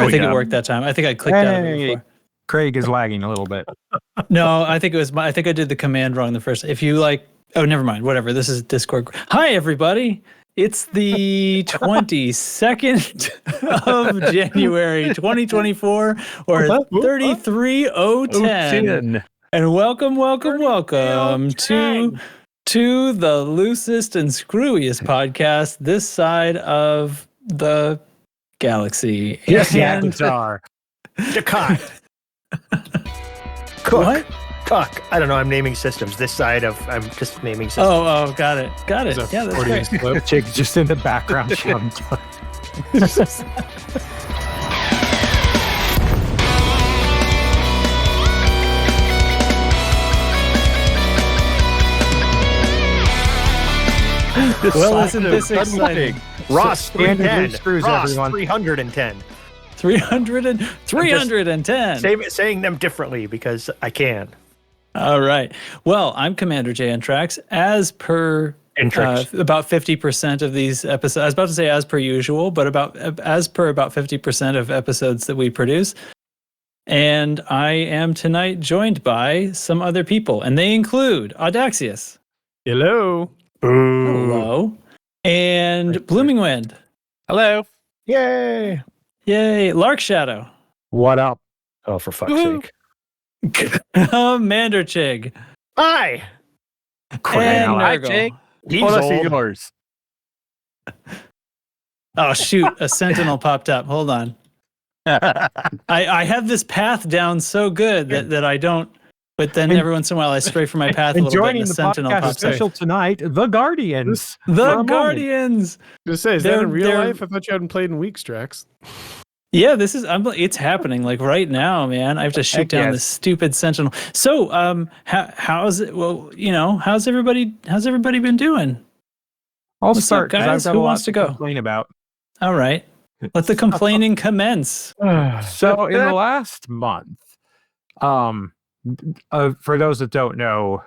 I think it worked that time. I think I clicked out of it before. Craig is lagging a little bit. No, I think I think I did the command wrong the first. If you like, oh, never mind. Whatever. This is Discord. Hi, everybody. It's the 22nd of January, 2024, or 33010. And welcome to the loosest and screwiest podcast this side of the galaxy. Yes, and guitar. Cook. What? Cook. I don't know. I'm naming systems. This side of I'm just naming systems. Oh, got it. Yeah, that's great. Chick's just in the background shouting. Well, isn't this exciting? Ross 310. Screws Ross everyone. 310. 310. Saying them differently because I can. All right. Well, I'm Commander J Antrax. As per about 50% of these episodes, I was about to say as per usual, but about 50% of episodes that we produce. And I am tonight joined by some other people, and they include Audaxius. Hello. Hello. And Blooming Wind. Hello. Yay. Lark Shadow. What up? Oh, for fuck's sake. Manderchig. Hi. And Hi, Nurgle. Jake. He's Let's see old. yours. Oh, shoot. A sentinel popped up. Hold on. I have this path down so good that I don't, but then every once in a while I stray from my path a And little bit joining and the a sentinel podcast pops up. special tonight, the Guardians. The Guardians. Just say, is that in real They're- life? I thought you hadn't played in weeks, Drax. Yeah, it's happening like right now, man. I have to shoot Heck down yes. this stupid sentinel. So, how's it? Well, how's everybody been doing? I'll What's start up, because guys? I've got Who a lot wants to go? complain about. All right, let the complaining commence. So in the last month, for those that don't know,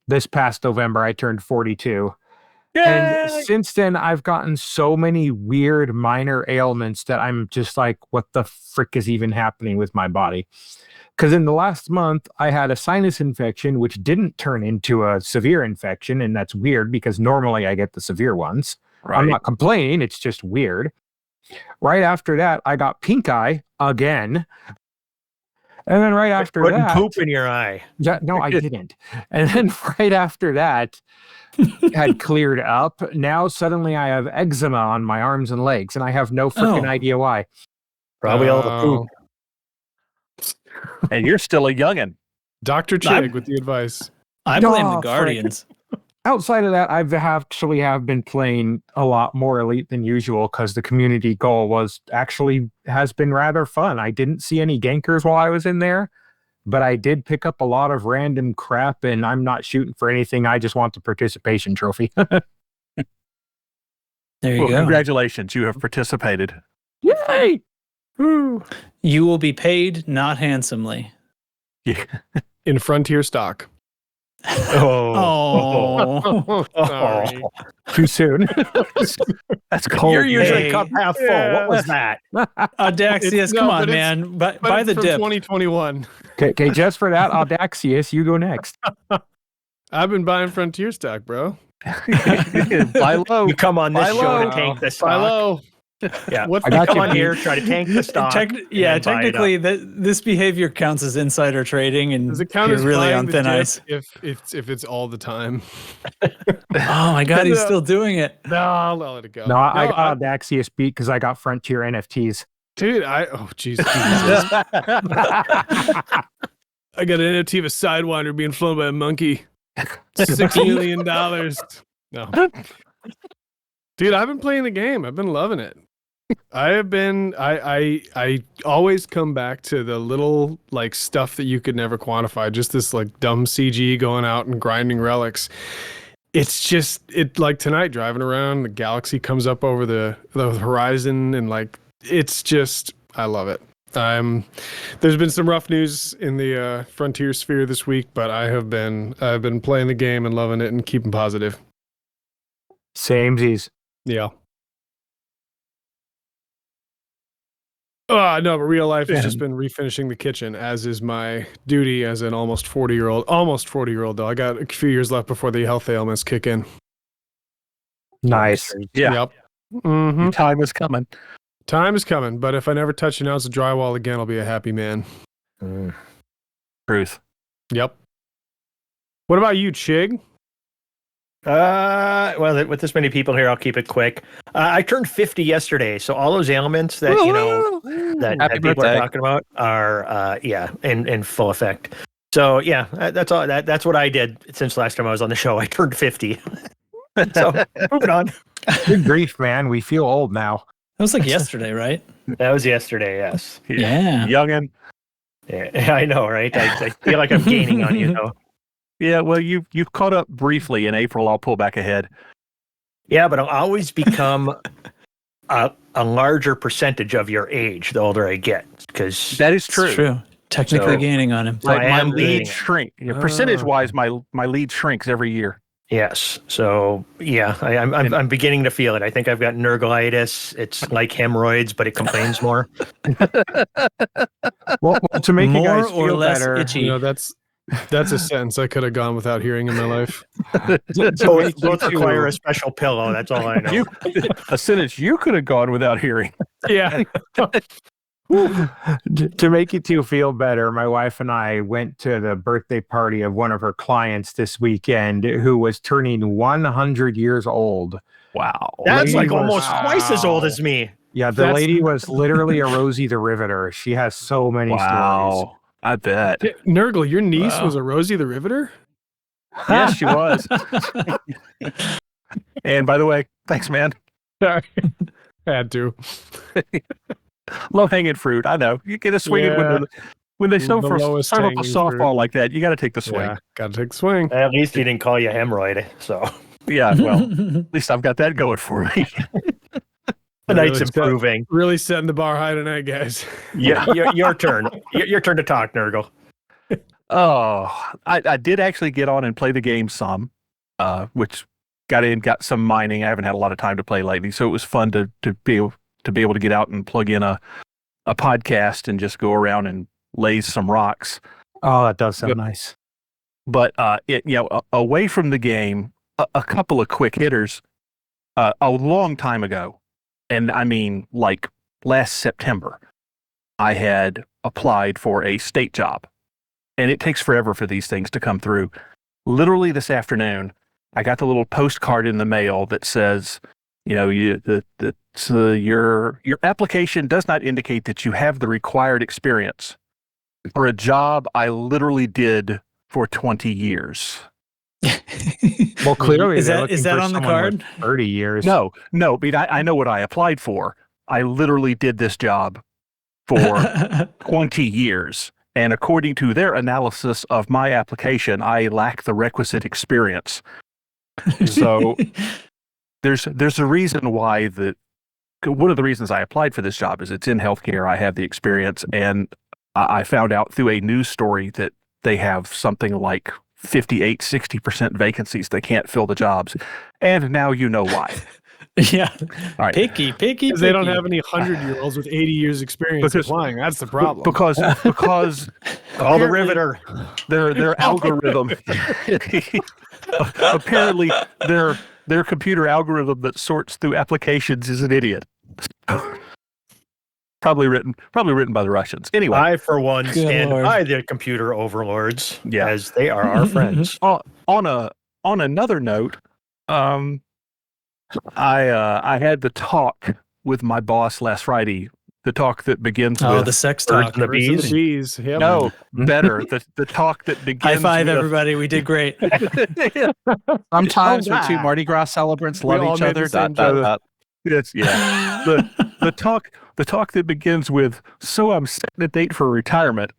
this past November I turned 42. And since then, I've gotten so many weird minor ailments that I'm just like, what the frick is even happening with my body? Because in the last month, I had a sinus infection, which didn't turn into a severe infection. And that's weird because normally I get the severe ones. Right. I'm not complaining. It's just weird. Right after that, I got pink eye again. And then right after Putting that, poop in your eye. yeah, no, I didn't. And then right after that, had cleared up. Now suddenly I have eczema on my arms and legs, and I have no freaking idea why. Probably all the poop. And you're still a youngin'. Dr. Chig with the advice. I blame Oh, the Guardians. Outside of that, I've actually have been playing a lot more Elite than usual because the community goal has been rather fun. I didn't see any gankers while I was in there, but I did pick up a lot of random crap, and I'm not shooting for anything. I just want the participation trophy. There you go. Congratulations, you have participated. Yay! You will be paid not handsomely. Yeah. In Frontier stock. Oh. Sorry. Too soon. That's cold. You're usually Hey. cup half full. What was that? Audaxius, come on, but man. But Buy it's the from dip. 2021. Okay, just for that, Audaxius, you go next. I've been buying Frontier stock, bro. Buy low. You come on this Buy show low. to tank the Buy stock. low. Yeah. What's I You got come you, on Pete. here, try to tank the stock. and then buy it Technically, up. this behavior counts as insider trading, and Does it count you're as really buying on the thin dip ice. if it's all the time? Oh my God, he's still doing it. No, I'll let it go. No, I got Audaxius beat because I got Frontier NFTs. Dude, Jesus. I got an NFT of a Sidewinder being flown by a monkey. $6 million. No. Dude, I've been playing the game. I've been loving it. I always come back to the little like stuff that you could never quantify. Just this like dumb CG going out and grinding relics. It's just like tonight driving around, the galaxy comes up over the horizon, and like it's just I love it. There's been some rough news in the Frontier sphere this week, but I've been playing the game and loving it and keeping positive. Samesies. Yeah. No, but real life has just been refinishing the kitchen, as is my duty as an almost 40-year-old. Almost 40-year-old, though. I got a few years left before the health ailments kick in. Nice. Yeah. Yep. Mm-hmm. Your time is coming. Time is coming, but if I never touch an ounce of drywall again, I'll be a happy man. Truth. Yep. What about you, Chig? Well, with this many people here, I'll keep it quick. I turned 50 yesterday, so all those ailments that that people are talking about are in full effect. So yeah, that's all. That's what I did since last time I was on the show. I turned 50. So moving on. Good grief, man. We feel old now. That was like yesterday, right? That was yesterday. Yes. Yeah. Youngin. Yeah, I know, right? I feel like I'm gaining on you, though. Yeah, well, you've caught up briefly. In April, I'll pull back ahead. Yeah, but I'll always become a larger percentage of your age the older I get, because That is true. It's true. Technically So- gaining on him. My am lead gaining. shrink. Percentage-wise, my lead shrinks every year. Yes. So yeah, I'm beginning to feel it. I think I've got nerglitis. It's like hemorrhoids, but it complains more. Well, to make you More guys or feel less better, itchy. That's a sentence I could have gone without hearing in my life. Both require a special pillow. That's all I know. A sentence you could have gone without hearing. Yeah. to make you two feel better, my wife and I went to the birthday party of one of her clients this weekend who was turning 100 years old. Wow. That's Lady like was- almost twice as old as me. Yeah, the lady was literally a Rosie the Riveter. She has so many stories. Wow. I bet. Nurgle, your niece was a Rosie the Riveter? Yes, she was. And by the way, thanks, man. Sorry. Had to. Low hanging fruit. I know. You get a swing it when they start The up a lowest hanging softball fruit. like that. You got to take the swing. Yeah, gotta take the swing. At least he didn't call you hemorrhoid. So Yeah. Well, at least I've got that going for me. the night's Really improving. Really setting the bar high tonight, guys. Yeah, your turn. Your turn to talk, Nurgle. Oh, I did actually get on and play the game some, which got some mining. I haven't had a lot of time to play lately, so it was fun to be able to get out and plug in a podcast and just go around and lay some rocks. Oh, that does sound nice. But away from the game, a couple of quick hitters. A long time ago, and I mean like last September, I had applied for a state job. And it takes forever for these things to come through. Literally this afternoon, I got the little postcard in the mail that says, your application does not indicate that you have the required experience for a job I literally did for 20 years. Well, clearly, Is they're that- looking is that for on the someone with card? 30 years. No, but I know what I applied for. I literally did this job for 20 years. And according to their analysis of my application, I lack the requisite experience. So there's a reason why one of the reasons I applied for this job is it's in healthcare. I have the experience, and I found out through a news story that they have something like 58-60% vacancies. They can't fill the jobs, and now you know why. Yeah. All right. Picky. Because they don't have any 100-year-olds with 80 years experience applying. That's the problem. Because Call the Riveter. their algorithm apparently their computer algorithm that sorts through applications is an idiot. Probably written by the Russians. Anyway, I, for one, Good stand Lord. by the computer overlords, Yeah. as they are our friends. on another note, I had the talk with my boss last Friday. The talk that begins Oh, with the sex Birds talk. and the Birds and bees. the bees. Yep. no better the talk that begins. High five, with, everybody. We did great. Sometimes when two wow. Mardi Gras celebrants We love all each made other. the same Dot, dot, joke. dot. Yes, yeah. The talk that begins with, so I'm setting a date for retirement,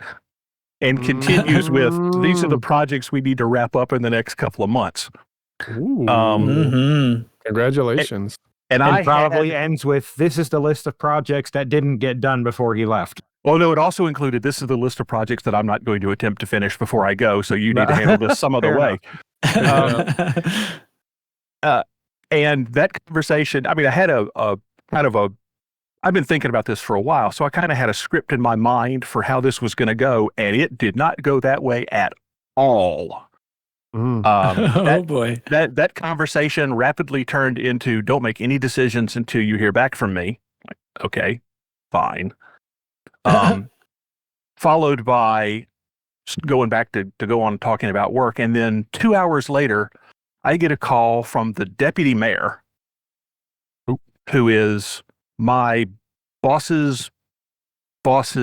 and continues with, these are the projects we need to wrap up in the next couple of months. Ooh. Mhm. Congratulations. And And I probably had, ends with, this is the list of projects that didn't get done before he left. oh no, it also included, this is the list of projects that I'm not going to attempt to finish before I go, so you need to handle this some other Fair way. And that conversation, I mean, I had a kind of a I've been thinking about this for a while, so I kind of had a script in my mind for how this was going to go, and it did not go that way at all. Oh boy. That conversation rapidly turned into don't make any decisions until you hear back from me. Like, okay, fine. Followed by going back to go on talking about work. And then 2 hours later, I get a call from the deputy mayor, who is my boss's boss,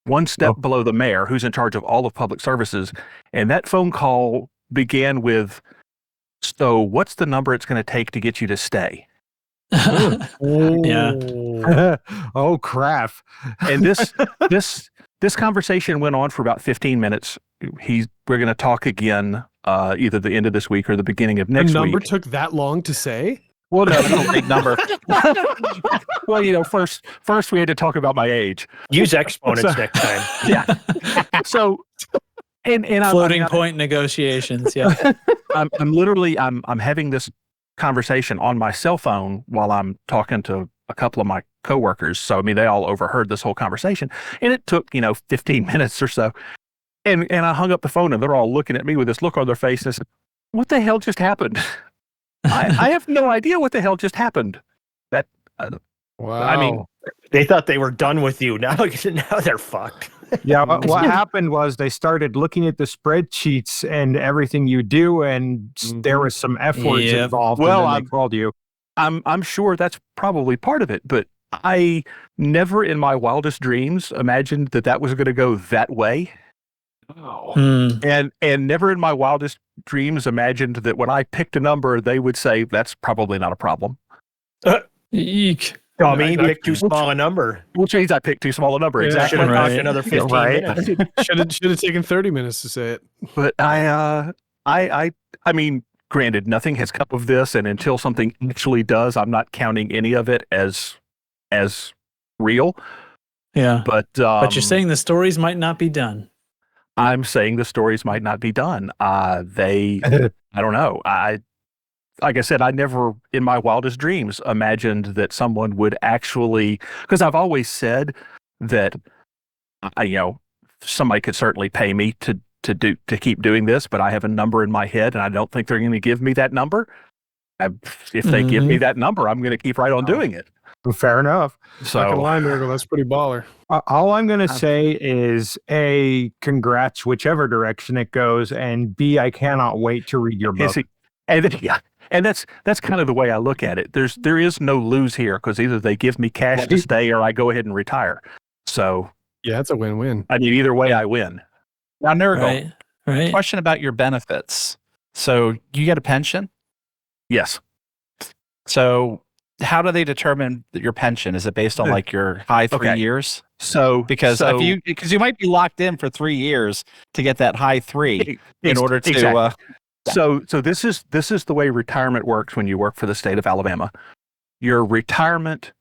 one step below the mayor, who's in charge of all of public services. And that phone call began with, so what's the number it's going to take to get you to stay? Yeah. Oh, crap. And this conversation went on for about 15 minutes. We're going to talk again either the end of this week or the beginning of next week. The number took that long to say? Well, no, that's a big number. Well, first we had to talk about my age. Use exponents next time. Yeah. So, and floating point negotiations. Yeah. I'm literally I'm having this conversation on my cell phone while I'm talking to a couple of my coworkers. So, I mean, they all overheard this whole conversation, and it took 15 minutes or so. And I hung up the phone, and they're all looking at me with this look on their face, and I said, "What the hell just happened?" I have no idea what the hell just happened. Wow. I mean, they thought they were done with you. Now they're fucked. Yeah, what happened was they started looking at the spreadsheets and everything you do, and there was some F words involved. Well, and then they called you. I'm sure that's probably part of it, but I never in my wildest dreams imagined that was going to go that way. Oh. And never in my wildest dreams imagined that when I picked a number, they would say, that's probably not a problem. Eek. I mean, you picked too small a number. Which means I picked too small a number. Yeah, exactly. Should have talked another 15 minutes. Should have taken 30 minutes to say it. But I mean, granted, nothing has come of this, and until something actually does, I'm not counting any of it as real. Yeah. But you're saying the stories might not be done. I'm saying the stories might not be done. I don't know. Like I said, I never in my wildest dreams imagined that someone would actually, because I've always said that, somebody could certainly pay me to keep doing this, but I have a number in my head and I don't think they're going to give me that number. If they give me that number, I'm going to keep right on doing it. Fair enough. So, that's pretty baller. All I'm going to say is A, congrats, whichever direction it goes, and B, I cannot wait to read your book. And that's kind of the way I look at it. There is no lose here, because either they give me cash to stay or I go ahead and retire. So yeah, it's a win-win. I mean, either way I win. Now, Nurgle, right. Question about your benefits. So you get a pension? Yes. So how do they determine your pension? Is it based on like your high 3 years? So because you might be locked in for 3 years to get that high 3 in order to. Exactly. So this is the way retirement works when you work for the state of Alabama. Your retirement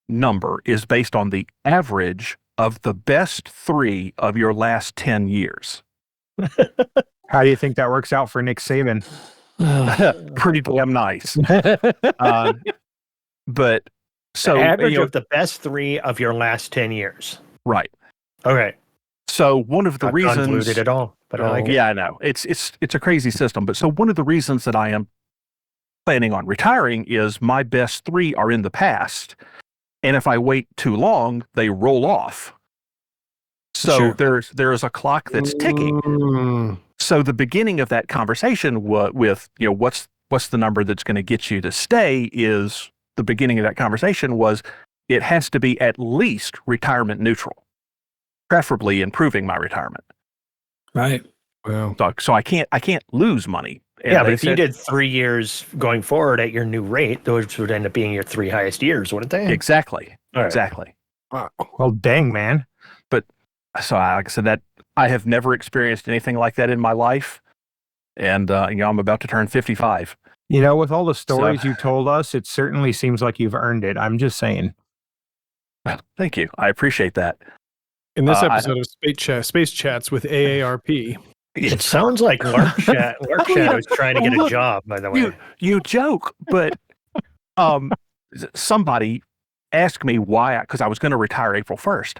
number is based on the average of the best 3 of your last 10 years. How do you think that works out for Nick Saban? Pretty damn nice. But so average of the best 3 of your last 10 years. Right. Okay. So one of the reasons convoluted at all, but I like it. Yeah, I know. It's a crazy system. But so one of the reasons that I am planning on retiring is my best 3 are in the past. And if I wait too long, they roll off. So there's a clock that's ticking. So the beginning of that conversation with what's the number that's going to get you to stay is the beginning of that conversation was it has to be at least retirement neutral, preferably improving my retirement. Right. Wow. So I can't lose money. And but if you did 3 years going forward at your new rate, those would end up being your 3 highest years, wouldn't they? Exactly. Right. Exactly. Wow. Well, dang, man. But so like I said, that I have never experienced anything like that in my life. And I'm about to turn 55. With all the stories you told us, it certainly seems like you've earned it. I'm just saying. Thank you. I appreciate that. In this episode of Space Chats with AARP. It sounds like Lark Shadow is trying to get a job, by the way. You joke, but somebody asked me why, because I was going to retire April 1st.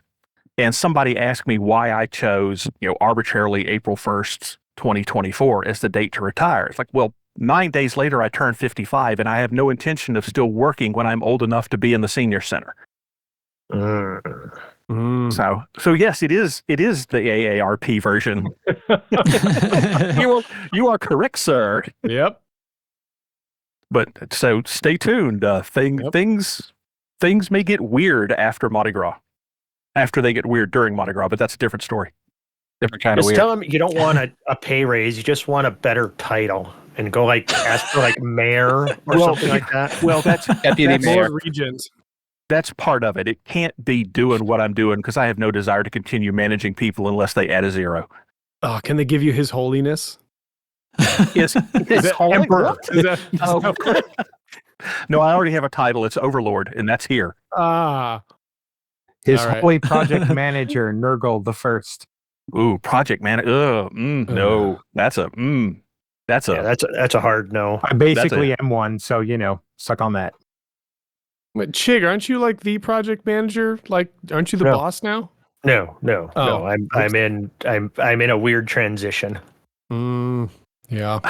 And somebody asked me why I chose, arbitrarily April 1st, 2024 as the date to retire. It's like, well, 9 days later, I turned 55 and I have no intention of still working when I'm old enough to be in the senior center. So yes, it is the AARP version. You are correct, sir. Yep. But so stay tuned. Things may get weird after Mardi Gras. After they get weird during Mardi Gras, but that's a different story. Different kind of weird. Just tell them you don't want a pay raise. You just want a better title. And go ask for mayor or something like that. Well, that's deputy mayor. Regent. That's part of it. It can't be doing what I'm doing because I have no desire to continue managing people unless they add a 0. Oh, can they give you His Holiness? Yes, Emperor. No, I already have a title. It's Overlord, and that's here. His Holy Project Manager, Nurgle the First. Ooh, Project Manager. No, that's a hard no. I basically am one, so suck on that. But Chig, aren't you like the project manager? Like, aren't you the boss now? No. I'm in a weird transition. Yeah.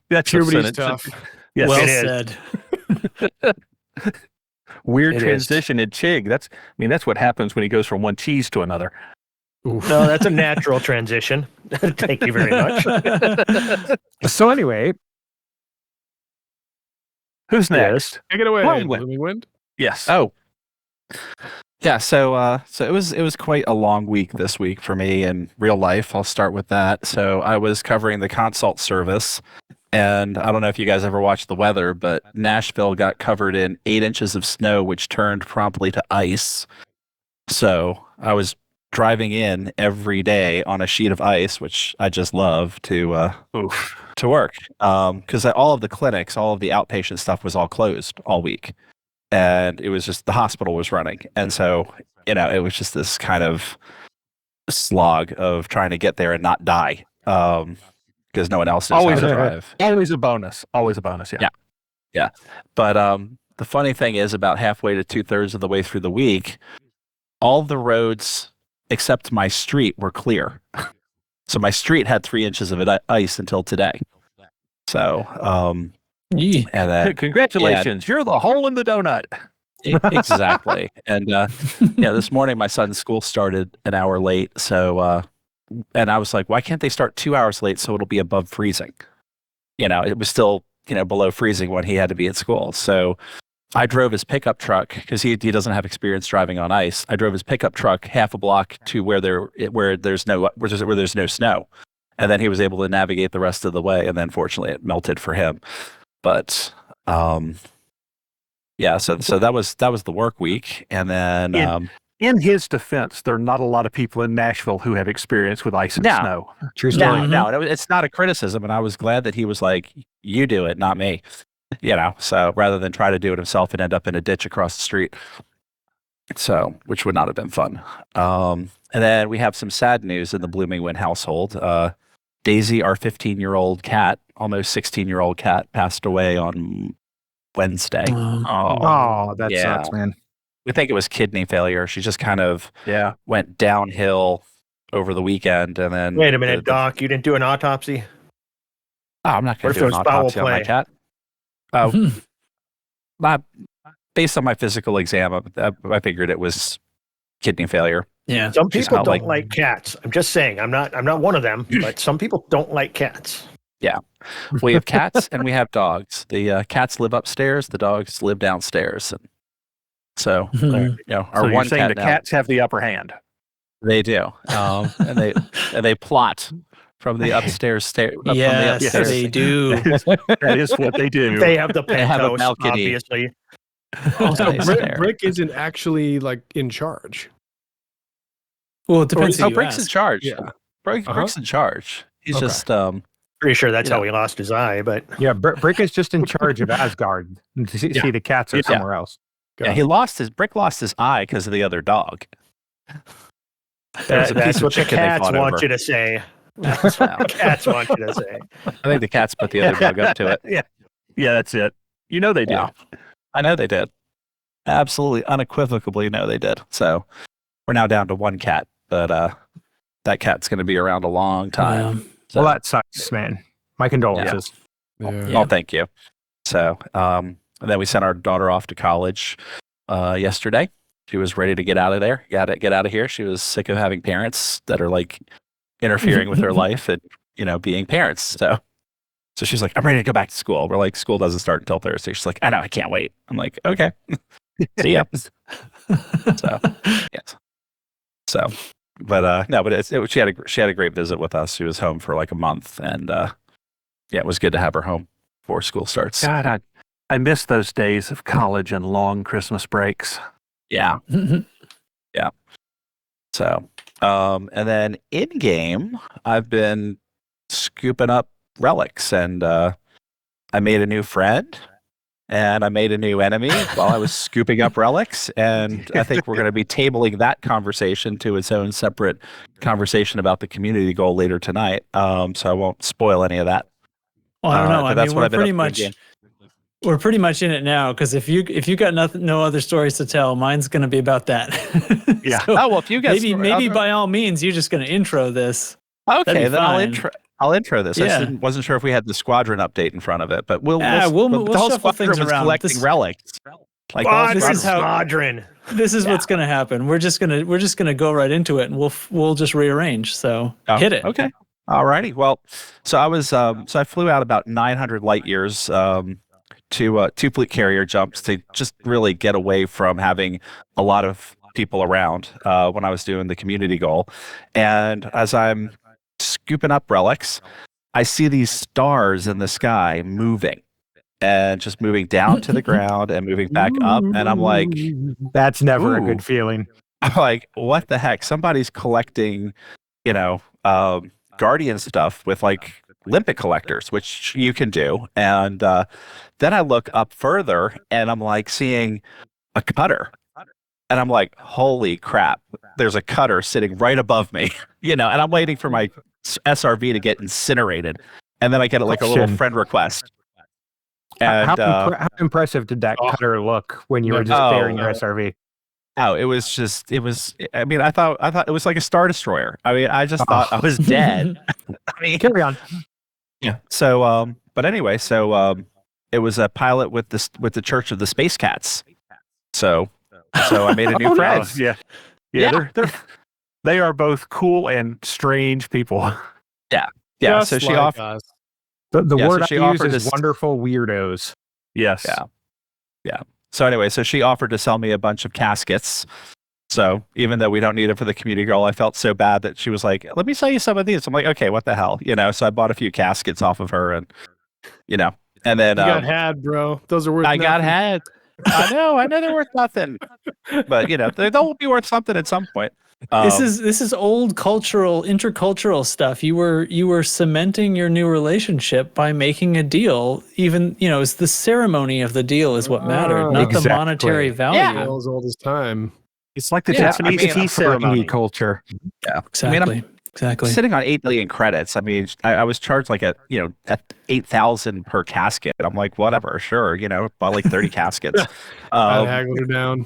That's puberty's tough. Yes, well it said. Weird transition in Chig. That's what happens when he goes from one cheese to another. Oof. No, that's a natural transition. Thank you very much. So anyway, who's next? Take it away, Blooming Blooming Wind. Yes. Oh, yeah. So it was quite a long week this week for me in real life. I'll start with that. So I was covering the consult service, and I don't know if you guys ever watched the weather, but Nashville got covered in 8 inches of snow, which turned promptly to ice. So I was driving in every day on a sheet of ice, which I just love to work, because all of the clinics, all of the outpatient stuff was all closed all week. And it was just the hospital was running. And so, it was just this kind of slog of trying to get there and not die because no one else knows how to drive. Always a bonus. Yeah. Yeah. But the funny thing is about halfway to 2/3 of the way through the week, all the roads except my street were clear. So my street had 3 inches of ice until today. So, Yeah. and then, congratulations, you're the hole in the donut. Exactly. And this morning my son's school started an hour late. So, and I was like, why can't they start 2 hours late so it'll be above freezing? It was still, below freezing when he had to be at school. So I drove his pickup truck because he doesn't have experience driving on ice. I drove his pickup truck half a block to where there's no snow. And then he was able to navigate the rest of the way. And then fortunately it melted for him. But, so that was the work week. And then, in his defense, there are not a lot of people in Nashville who have experience with ice and snow. True story. No, it's not a criticism. And I was glad that he was like, you do it, not me. So rather than try to do it himself and end up in a ditch across the street. So, which would not have been fun. And then we have some sad news in the Blooming Wind household. Daisy, our 15-year-old cat, almost 16-year-old cat, passed away on Wednesday. That sucks, man. We think it was kidney failure. She just kind of went downhill over the weekend, and then wait a minute, Doc, you didn't do an autopsy? Oh, I'm not going to do an autopsy on my cat. Based on my physical exam, I figured it was kidney failure. Yeah. Some people don't like cats. I'm just saying. I'm not one of them, but some people don't like cats. Yeah. We have cats and we have dogs. The cats live upstairs. The dogs live downstairs. And so, our one saying cat the now, cats have the upper hand. They do, and they plot from the upstairs stairs. Yes, they do. That is what they do. They have the penthouse, have a balcony. obviously. Also, Brick isn't actually in charge. Well, it depends. Brick's in charge. Yeah. Brick's in charge. He's just pretty sure that's how he lost his eye, but Yeah, Brick is just in charge of Asgard. See the cats are somewhere else. Yeah, Brick lost his eye because of the other dog. that's what the cats want you to say. That's what the cats want you to say. I think the cats put the other dog up to it. Yeah, that's it. They do. Yeah. I know they did. Absolutely, unequivocally, no, they did. So we're now down to one cat, but that cat's going to be around a long time. So, well, that sucks, man. My condolences. Yeah. Well, thank you. So, and then we sent our daughter off to college yesterday. She was ready to get out of there, get out of here. She was sick of having parents that are like interfering with her life and, being parents. So she's like, I'm ready to go back to school. We're like, school doesn't start until Thursday. She's like, I know, I can't wait. I'm like, okay. See ya. So, yes. So, but no, but she had a great visit with us. She was home for like a month, and it was good to have her home before school starts. God, I miss those days of college and long Christmas breaks. Yeah. Yeah. So, and then in game, I've been scooping up relics, and I made a new friend. And I made a new enemy while I was scooping up relics. And I think we're going to be tabling that conversation to its own separate conversation about the community goal later tonight. So I won't spoil any of that. Well, I don't know. I mean, we're pretty much in it now, because if you got no other stories to tell, mine's going to be about that. Yeah. So well, if you guys maybe by all means, you're just going to intro this. Okay, then I'll intro this. Yeah. I wasn't sure if we had the squadron update in front of it, but we'll the whole shuffle things was around. collecting relics. Like this is squadron. This is what's going to happen. We're just gonna go right into it, and we'll just rearrange. So hit it. Okay. Alrighty. Well, so I flew out about 900 light years to 2 fleet carrier jumps to just really get away from having a lot of people around when I was doing the community goal, and as I'm scooping up relics, I see these stars in the sky moving, and just moving down to the ground and moving back up, and I'm like, that's never a good feeling. I'm like, what the heck? Somebody's collecting, Guardian stuff with like limpet collectors, which you can do. And then I look up further, and I'm like seeing a cutter. And I'm like, holy crap, there's a cutter sitting right above me, and I'm waiting for my SRV to get incinerated. And then I get a little friend request. And how impressive did that cutter look when you were just staring your SRV? Oh, it was, I mean, I thought it was like a Star Destroyer. I mean, I just thought I was dead. I mean, carry on. Yeah. So, but anyway, it was a pilot with the Church of the Space Cats. So I made a new friend. Yeah. They are both cool and strange people. Yeah. Just so she like offered. us. The word she I use offered is wonderful weirdos. Yes. Yeah. So anyway, she offered to sell me a bunch of caskets. So even though we don't need it for the community goal, I felt so bad that she was like, "Let me sell you some of these." I'm like, "Okay, what the hell?" So I bought a few caskets off of her, and and then you got had, bro. Those are worth. I got had. I know they're worth nothing, but they'll be worth something at some point. This is old intercultural stuff. You were cementing your new relationship by making a deal. Even it's the ceremony of the deal is what mattered, not the monetary value. Yeah, as old as time. It's like the Japanese tea ceremony culture. Yeah, exactly. Exactly. Sitting on 8 million credits. I mean, I was charged like at 8,000 per casket. I'm like, whatever, sure, bought like 30 caskets. I'd haggle her down.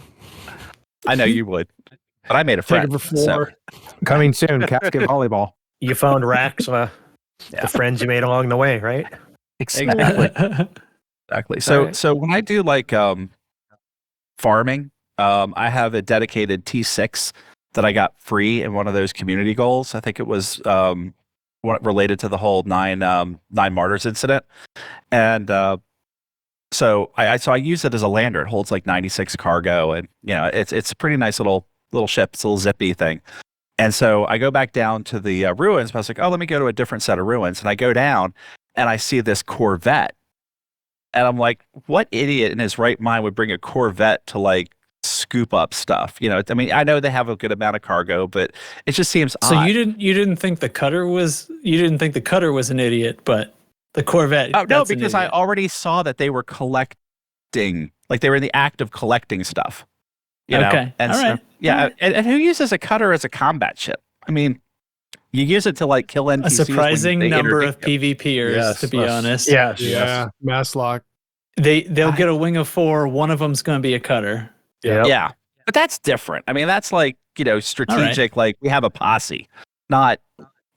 I know you would, but I made a friend. Take it for 4. Coming soon, casket volleyball. You found racks, the friends you made along the way, right? Exactly. Exactly. So when I do like farming, I have a dedicated T6 that I got free in one of those community goals. I think it was related to the whole nine martyrs incident, and so I use it as a lander. It holds like 96 cargo, and it's a pretty nice little ship. It's a little zippy thing. And so I go back down to the ruins. But I was like, oh, let me go to a different set of ruins, and I go down and I see this Corvette, and I'm like, what idiot in his right mind would bring a Corvette to like scoop up stuff? I mean, I know they have a good amount of cargo, but it just seems odd. So you didn't think the cutter was an idiot, but the Corvette. Oh no, because I already saw that they were collecting, like they were in the act of collecting stuff. Okay. And all so, right. yeah, right. And who uses a cutter as a combat ship? I mean, you use it to like kill NPCs. A surprising number of PvPers, to be honest. Yeah, mass lock. They'll get a wing of 4. One of them's going to be a cutter. Yeah. But that's different. I mean, that's like, strategic, like we have a posse. Not,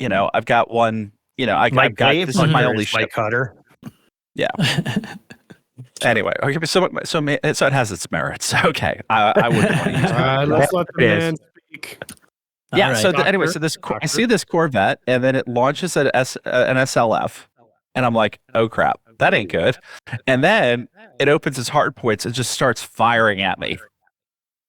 I've got one, I've got this is my only ship. Cutter. Yeah. Anyway, okay, so it has its merits. Okay, I wouldn't want to use it. Let's let the man speak. Yeah. Right. So anyway, I see this Corvette, and then it launches an SLF, and I'm like, oh crap, that ain't good. And then it opens its hard points and just starts firing at me.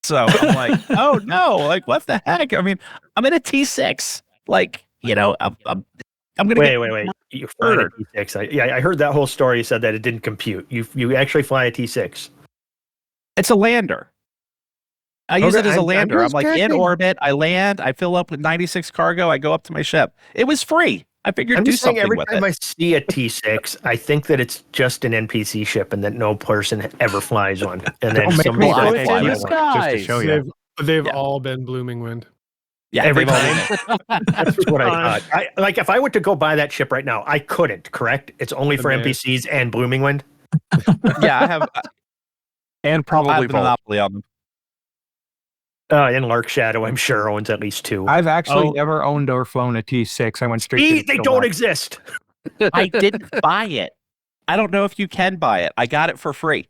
So I'm like, oh no, like what the heck? I mean, I'm in a T6, like I'm gonna wait. You fly a T6? I heard that whole story. You said that it didn't compute. You actually fly a T6. It's a lander. I use it as a lander. I'm like in orbit. I land. I fill up with 96 cargo. I go up to my ship. It was free. I figured do something with it. Every time I see a T6, I think that it's just an NPC ship and that no person ever flies on. And then somebody fly one just to show you. They've all been Blooming Wind. Yeah, every time. That's what I thought. Like if I were to go buy that ship right now, I couldn't. Correct? It's only for NPCs and Blooming Wind. Yeah, I have, and probably I have a monopoly on them. And Lark Shadow, I'm sure, owns at least 2. I've actually never owned or flown a T6. I went straight. They don't exist. I didn't buy it. I don't know if you can buy it. I got it for free.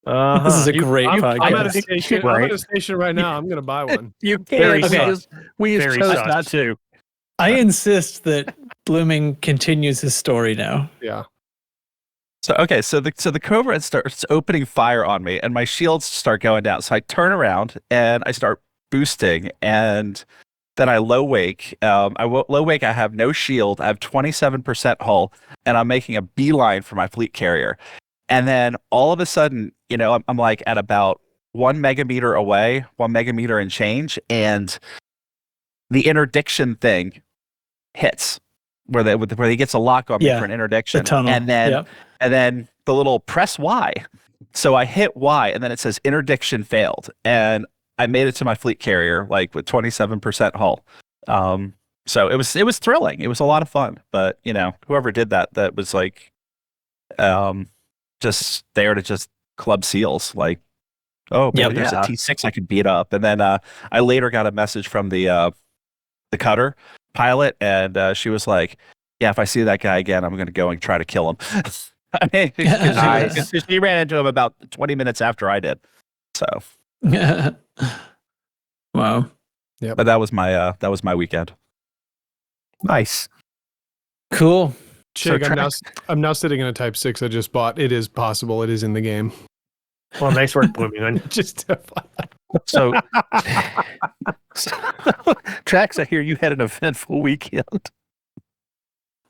This is a great podcast. I'm at a station right now. I'm going to buy one. You can't. We chose not to. I insist that Blooming continues his story now. Yeah. So the Cobra starts opening fire on me, and my shields start going down. So I turn around and I start boosting, and then I low wake. Low wake. I have no shield. I have 27% hull, and I'm making a beeline for my fleet carrier. And then all of a sudden, I'm like at about 1 megameter away, 1 megameter and change, and the interdiction thing hits where he gets a lock on me for an interdiction, the tunnel. And then the little press Y. So I hit Y, and then it says interdiction failed, and I made it to my fleet carrier like with 27% hull. So it was thrilling. It was a lot of fun. But whoever did that was like, just there to just club seals. Like, oh, there's a T6 I could beat up. And then I later got a message from the cutter pilot, and she was like, yeah, if I see that guy again, I'm going to go and try to kill him. I mean, she ran into him about 20 minutes after I did. So, wow. Yeah, but that was my weekend. Nice, cool. Chig, I'm now sitting in a Type 6 I just bought. It is possible. It is in the game. Well, nice work, Blooming. Just so Trax, I hear you had an eventful weekend.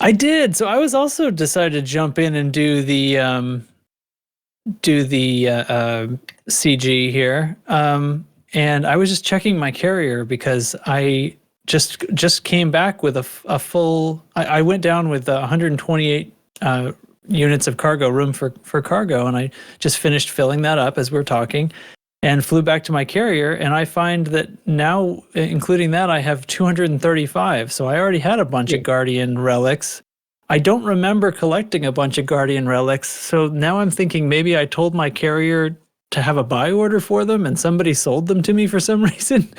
I did. So I was also decided to jump in and do the CG here. And I was just checking my carrier because I just came back with a full. I went down with 128 units of cargo room for cargo, and I just finished filling that up as we're talking, and flew back to my carrier, and I find that now, including that, I have 235. So I already had a bunch of Guardian relics. I don't remember collecting a bunch of Guardian relics, so now I'm thinking maybe I told my carrier to have a buy order for them, and somebody sold them to me for some reason.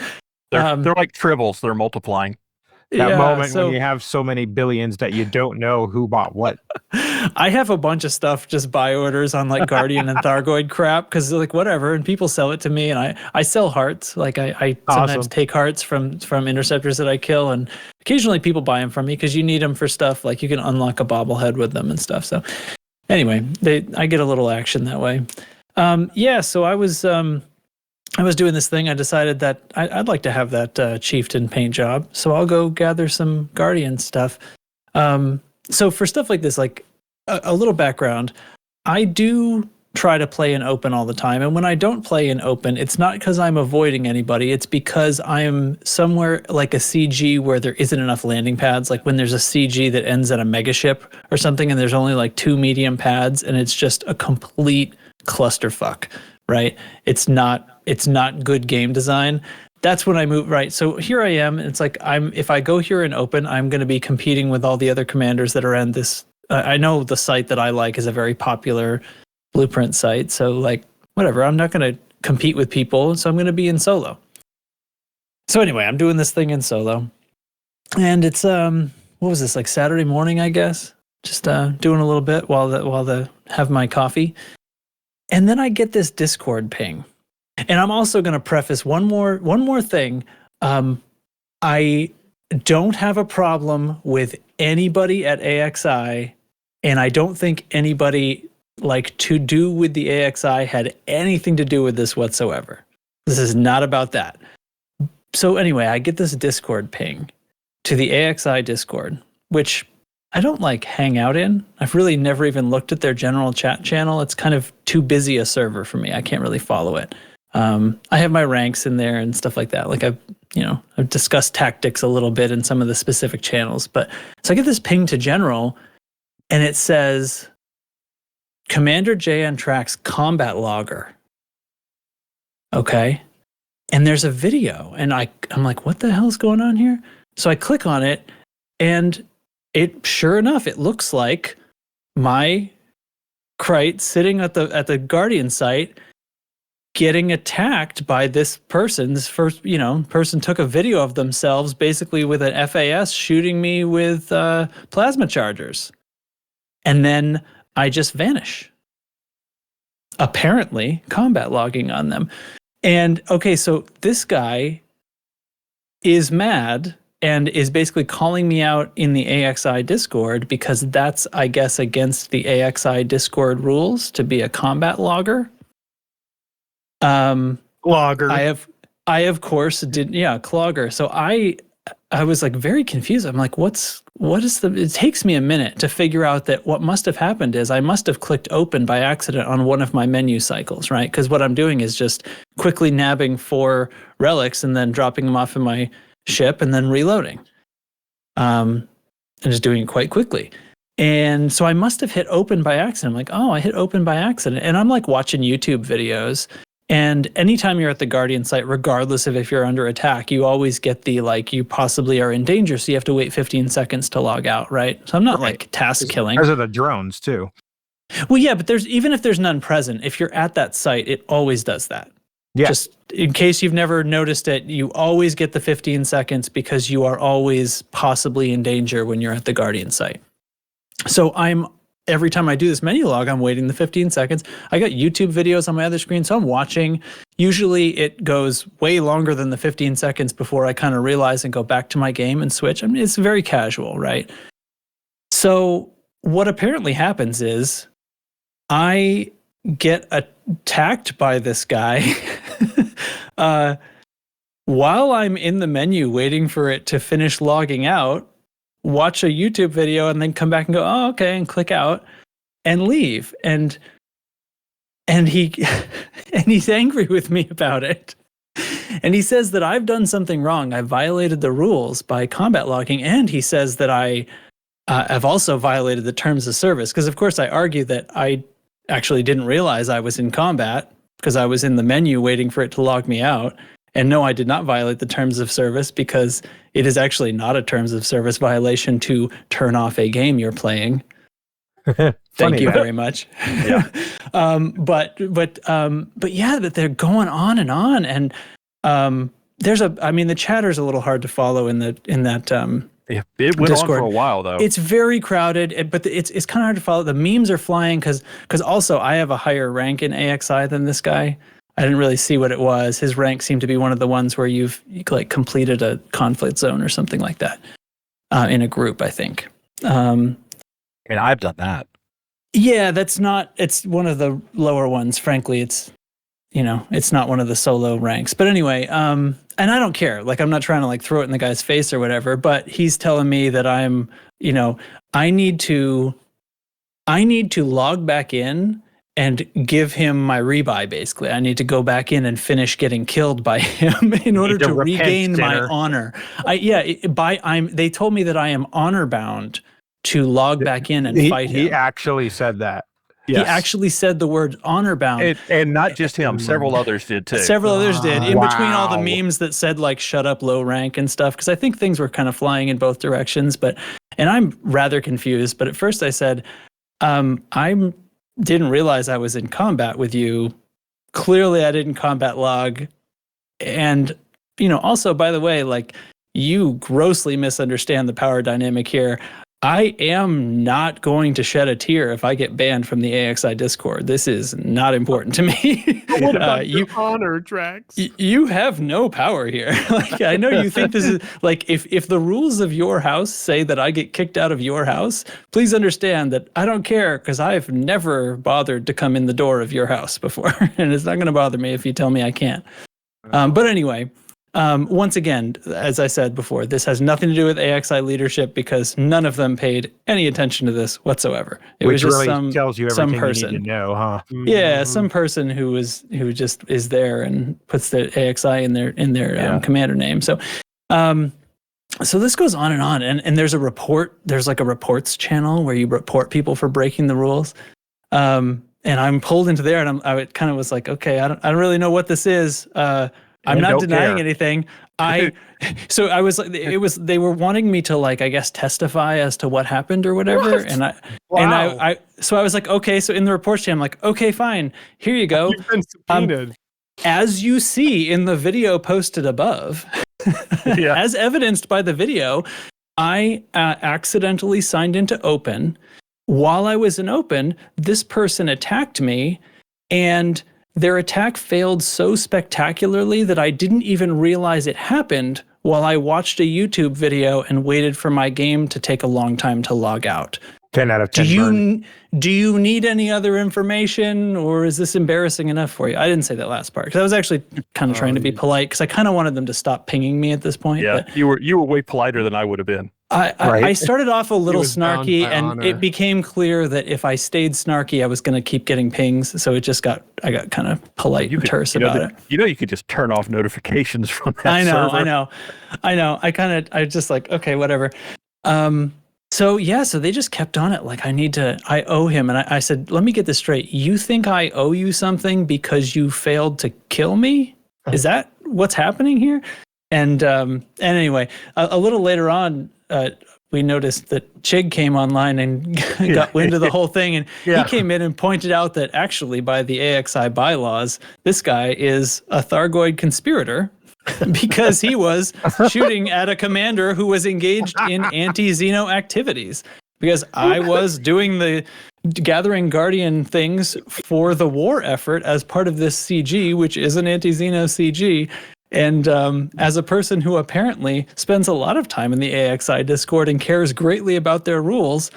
They're like tribbles. They're multiplying. That moment when you have so many billions that you don't know who bought what. I have a bunch of stuff, just buy orders on like Guardian and Thargoid crap, because like whatever, and people sell it to me, and I sell hearts. Like I sometimes take hearts from interceptors that I kill, and occasionally people buy them from me because you need them for stuff like you can unlock a bobblehead with them and stuff. So anyway, I get a little action that way. So I was doing this thing. I decided that I'd like to have that chieftain paint job, so I'll go gather some Guardian stuff. So for stuff like this, like a little background, I do try to play in open all the time, and when I don't play in open, it's not because I'm avoiding anybody. It's because I'm somewhere like a CG where there isn't enough landing pads. Like when there's a CG that ends at a megaship or something, and there's only like 2 medium pads, and it's just a complete clusterfuck. Right? It's not good game design. That's when I move, right? So here I am. It's like if I go here in open, I'm going to be competing with all the other commanders that are in this. I know the site that I like is a very popular blueprint site. So like whatever. I'm not going to compete with people, so I'm going to be in solo. So anyway, I'm doing this thing in solo, and it's what was this, like Saturday morning, I guess? Just doing a little bit while have my coffee, and then I get this Discord ping. And I'm also going to preface one more thing. I don't have a problem with anybody at AXI, and I don't think anybody like to do with the AXI had anything to do with this whatsoever. This is not about that. So anyway, I get this Discord ping to the AXI Discord, which I don't like hang out in. I've really never even looked at their general chat channel. It's kind of too busy a server for me. I can't really follow it. I have my ranks in there and stuff like that. Like I've discussed tactics a little bit in some of the specific channels. But so I get this ping to general, and it says Commander JN Tracks combat logger. Okay. And there's a video, and I'm like, what the hell's going on here? So I click on it, and it sure enough, it looks like my Krite sitting at the Guardian site getting attacked by this person. This first, person took a video of themselves basically with an FAS shooting me with plasma chargers. And then I just vanish. Apparently, combat logging on them. And okay, so this guy is mad and is basically calling me out in the AXI Discord because that's, I guess, against the AXI Discord rules to be a combat logger. Logger. I of course did, clogger. So I was like very confused. I'm like, it takes me a minute to figure out that what must have happened is I must have clicked open by accident on one of my menu cycles, right? Because what I'm doing is just quickly nabbing 4 relics and then dropping them off in my ship and then reloading. And just doing it quite quickly. And so I must have hit open by accident. I'm like, oh, I hit open by accident. And I'm like watching YouTube videos. And anytime you're at the Guardian site, regardless of if you're under attack, you always get the, like, you possibly are in danger, so you have to wait 15 seconds to log out, right? So I'm not like task killing. Those are the drones too. Well, yeah, but even if there's none present, if you're at that site, it always does that. Yeah. Just in case you've never noticed it, you always get the 15 seconds because you are always possibly in danger when you're at the Guardian site. So every time I do this menu log, I'm waiting the 15 seconds. I got YouTube videos on my other screen, so I'm watching. Usually it goes way longer than the 15 seconds before I kind of realize and go back to my game and switch. I mean, it's very casual, right? So what apparently happens is I get attacked by this guy while I'm in the menu waiting for it to finish logging out, watch a YouTube video and then come back and go, oh, okay, and click out and leave. And he's angry with me about it. And he says that I've done something wrong. I violated the rules by combat logging. And he says that I have also violated the terms of service. Because of course I argue that I actually didn't realize I was in combat because I was in the menu waiting for it to log me out. And no, I did not violate the terms of service because it is actually not a terms of service violation to turn off a game you're playing. Thank you very much. Yeah. But yeah, that they're going on. And the chatter's a little hard to follow in that Yeah, it went Discord. On for a while though. It's very crowded, but it's kind of hard to follow. The memes are flying because also I have a higher rank in AXI than this guy. I didn't really see what it was. His rank seemed to be one of the ones where you've like completed a conflict zone or something like that in a group, I think. I mean, I've done that. Yeah, it's one of the lower ones. Frankly, it's not one of the solo ranks. But anyway, and I don't care. Like, I'm not trying to like throw it in the guy's face or whatever, but he's telling me that I'm, I need to log back in and give him my rebuy, basically. I need to go back in and finish getting killed by him in order to regain my honor. They told me that I am honor bound to log back in and fight him. He actually said that. Yes. He actually said the word honor bound. And not just him, several others did too. Several others did. In between all the memes that said like shut up low rank and stuff, because I think things were kind of flying in both directions. And I'm rather confused. But at first I said, I didn't realize I was in combat with you clearly I didn't combat log. And, also, by the way, like, you grossly misunderstand the power dynamic here. I am not going to shed a tear if I get banned from the AXI Discord. This is not important to me. What about your honor, Drax? You have no power here. Like, I know you think this is like, if the rules of your house say that I get kicked out of your house, please understand that I don't care, because I've never bothered to come in the door of your house before, and it's not going to bother me if you tell me I can't. But anyway. Once again, as I said before, this has nothing to do with AXI leadership, because none of them paid any attention to this whatsoever. It was just really tells you everything you need to know, huh? Yeah, some person who just is there and puts the AXI in their commander name. So this goes on, and there's a report. There's like a reports channel where you report people for breaking the rules. And I'm pulled into there, and I kind of was like, okay, I don't really know what this is. I'm not denying anything. So I was like, they were wanting me to, like, I guess, testify as to what happened or whatever. What? So I was like, okay, so in the reports channel, I'm like, okay, fine, here you go. You've been subpoenaed. As you see in the video posted above, as evidenced by the video, I accidentally signed into Open. While I was in Open, this person attacked me, and their attack failed so spectacularly that I didn't even realize it happened while I watched a YouTube video and waited for my game to take a long time to log out. 10 out of 10. Do you need any other information, or is this embarrassing enough for you? I didn't say that last part, because I was actually kind of trying to be polite, because I kind of wanted them to stop pinging me at this point. Yeah, but you were way politer than I would have been. I started off a little snarky, and honor. it became clear that if I stayed snarky, I was going to keep getting pings. So I got kind of polite and terse about it. You could just turn off notifications from that server. I know. I just like, okay, whatever. So they just kept on it. Like, I owe him. And I said, let me get this straight. You think I owe you something because you failed to kill me? Is that what's happening here? And anyway, a little later on, we noticed that Chig came online and got wind of the whole thing. And he came in and pointed out that actually, by the AXI bylaws, this guy is a Thargoid conspirator, because he was shooting at a commander who was engaged in anti-Xeno activities. Because I was doing the gathering Guardian things for the war effort as part of this CG, which is an anti-Xeno CG. And as a person who apparently spends a lot of time in the AXI Discord and cares greatly about their rules,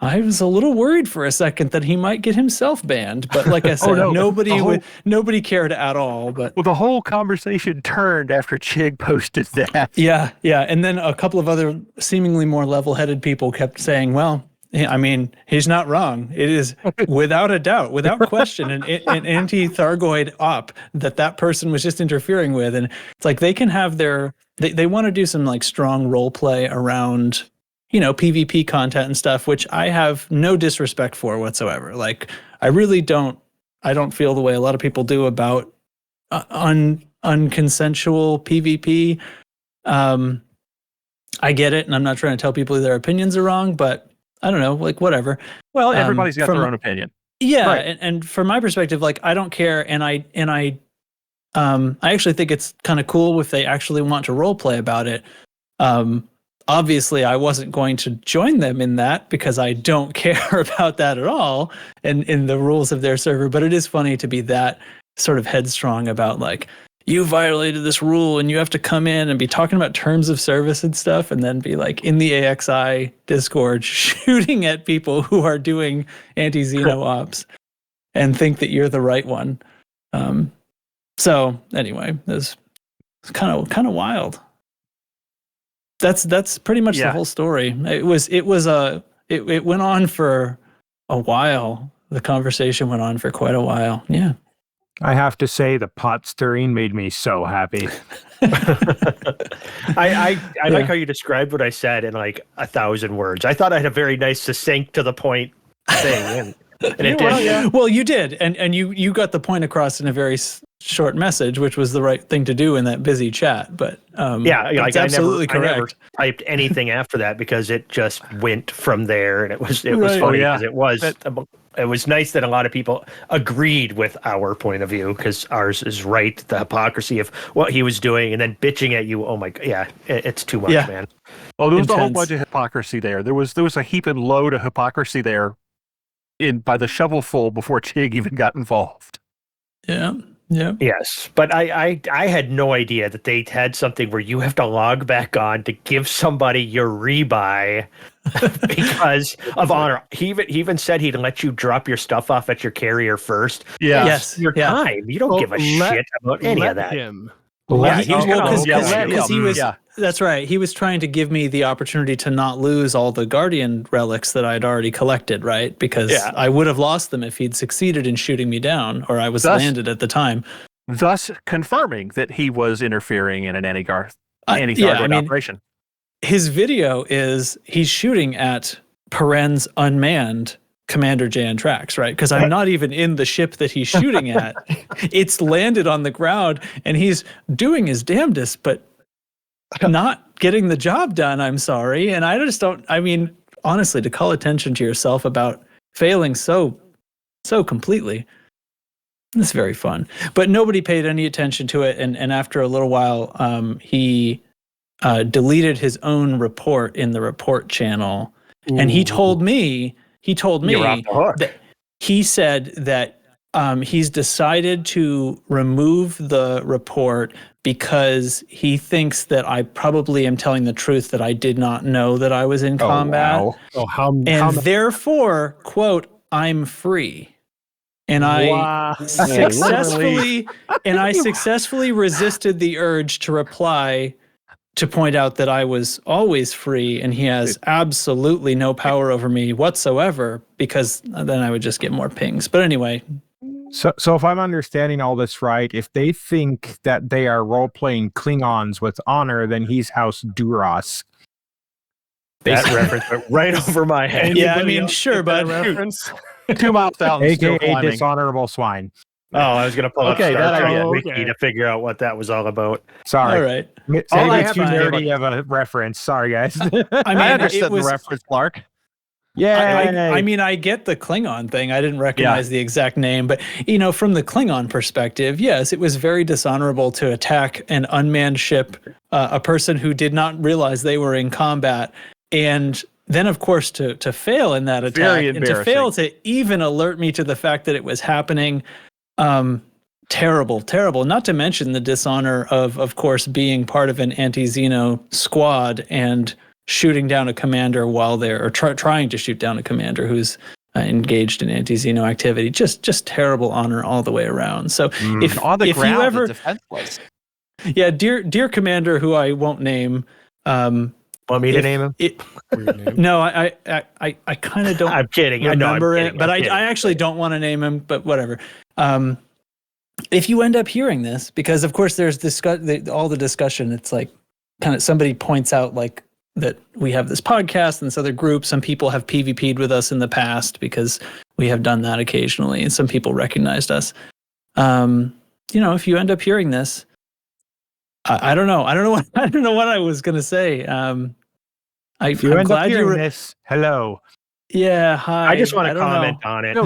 I was a little worried for a second that he might get himself banned. But like I said, nobody cared at all. But the whole conversation turned after Chig posted that. Yeah. And then a couple of other seemingly more level-headed people kept saying, well, I mean, he's not wrong. It is without a doubt, without question, an anti-Thargoid op that person was just interfering with. And it's like they can have they want to do some like strong role play around, PvP content and stuff, which I have no disrespect for whatsoever. Like, I don't feel the way a lot of people do about unconsensual PvP. I get it, and I'm not trying to tell people their opinions are wrong, but I don't know, like, whatever. Well, everybody's got their own opinion. Yeah, right. And from my perspective, like, I don't care, and I actually think it's kind of cool if they actually want to role play about it. Obviously, I wasn't going to join them in that because I don't care about that at all, and in the rules of their server. But it is funny to be that sort of headstrong about, like, you violated this rule and you have to come in and be talking about terms of service and stuff, and then be like in the AXI Discord shooting at people who are doing anti-Xeno ops and think that you're the right one. So anyway, it's kind of wild. That's pretty much the whole story. It went on for a while. The conversation went on for quite a while. Yeah. I have to say, the pot stirring made me so happy. I like how you described what I said in like 1,000 words. I thought I had a very nice, succinct, to the point thing, and it did. Well, you did, and you got the point across in a very short message, which was the right thing to do in that busy chat. But like absolutely I never correct. typed anything after that because it just went from there, and it was Right. funny because it was nice that a lot of people agreed with our point of view because ours is right. The hypocrisy of what he was doing and then bitching at you. Oh my god, yeah, it's too much, man. Oh, there was a whole Intense. bunch of hypocrisy there. There was a heaping load of hypocrisy there by the shovelful before Chig even got involved. Yeah. Yeah. Yes, but I had no idea that they had something where you have to log back on to give somebody your rebuy because of honor. He even said he'd let you drop your stuff off at your carrier first. Yeah. Yes. Your time. You don't give a shit about any of that. Him. Because he was. That's right. He was trying to give me the opportunity to not lose all the Guardian relics that I'd already collected, right? Because I would have lost them if he'd succeeded in shooting me down, or I was landed at the time. Thus confirming that he was interfering in an anti-Thargoid operation. His video is he's shooting at Peren's unmanned Commander Jan tracks, right? Because I'm not even in the ship that he's shooting at. It's landed on the ground, and he's doing his damnedest, but not getting the job done. I'm sorry. And I just don't, I mean, honestly, to call attention to yourself about failing so completely, it's very fun. But nobody paid any attention to it. And after a little while, he deleted his own report in the report channel. Ooh. And he told me that he said that he's decided to remove the report because he thinks that I probably am telling the truth, that I did not know that I was in combat. Wow. Therefore, quote, I'm free. And I successfully resisted the urge to reply to point out that I was always free and he has absolutely no power over me whatsoever, because then I would just get more pings. But anyway. So if I'm understanding all this right, if they think that they are role-playing Klingons with honor, then he's House Duras. That reference went right over my head. Yeah, I mean, sure, but 2 miles out. AKA dishonorable swine. Oh, I was going to pull up Star Trek Wiki to figure out what that was all about. Sorry. All right. It's too nerdy of a reference. Sorry, guys. I understood the reference, Clark. Yeah, I mean, I get the Klingon thing. I didn't recognize the exact name, but from the Klingon perspective, yes, it was very dishonorable to attack an unmanned ship, a person who did not realize they were in combat, and then, of course, to fail in that attack, and to fail to even alert me to the fact that it was happening. Terrible. Not to mention the dishonor of course, being part of an anti-Xeno squad and shooting down a commander while they're trying to shoot down a commander who's engaged in anti-Xeno activity. Just terrible honor all the way around. So if you ever, defenseless. Yeah, dear commander, who I won't name. Want me to name him? No, I kind of don't. I'm kidding. Remember it, but I actually don't want to name him. But whatever. If you end up hearing this, because of course there's all the discussion. It's like kind of somebody points out like that we have this podcast and this other group. Some people have PvP'd with us in the past because we have done that occasionally, and some people recognized us. If you end up hearing this, I don't know. I don't know what I was gonna say. If you end up hearing this, hello. Yeah, hi. I just want to comment on it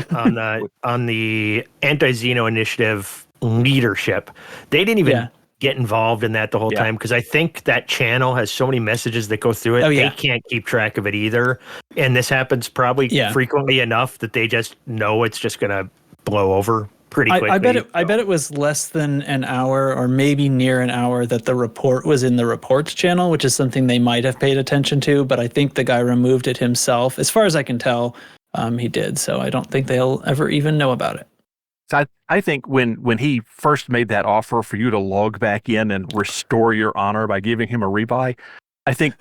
on the anti-Xeno initiative leadership. They didn't even get involved in that the whole time, because I think that channel has so many messages that go through it. They can't keep track of it either, and this happens probably frequently enough that they just know it's just going to blow over pretty quickly. I bet it was less than an hour, or maybe near an hour, that the report was in the reports channel, which is something they might have paid attention to, but I think the guy removed it himself. As far as I can tell, he did, so I don't think they'll ever even know about it. So I think when he first made that offer for you to log back in and restore your honor by giving him a rebuy, I think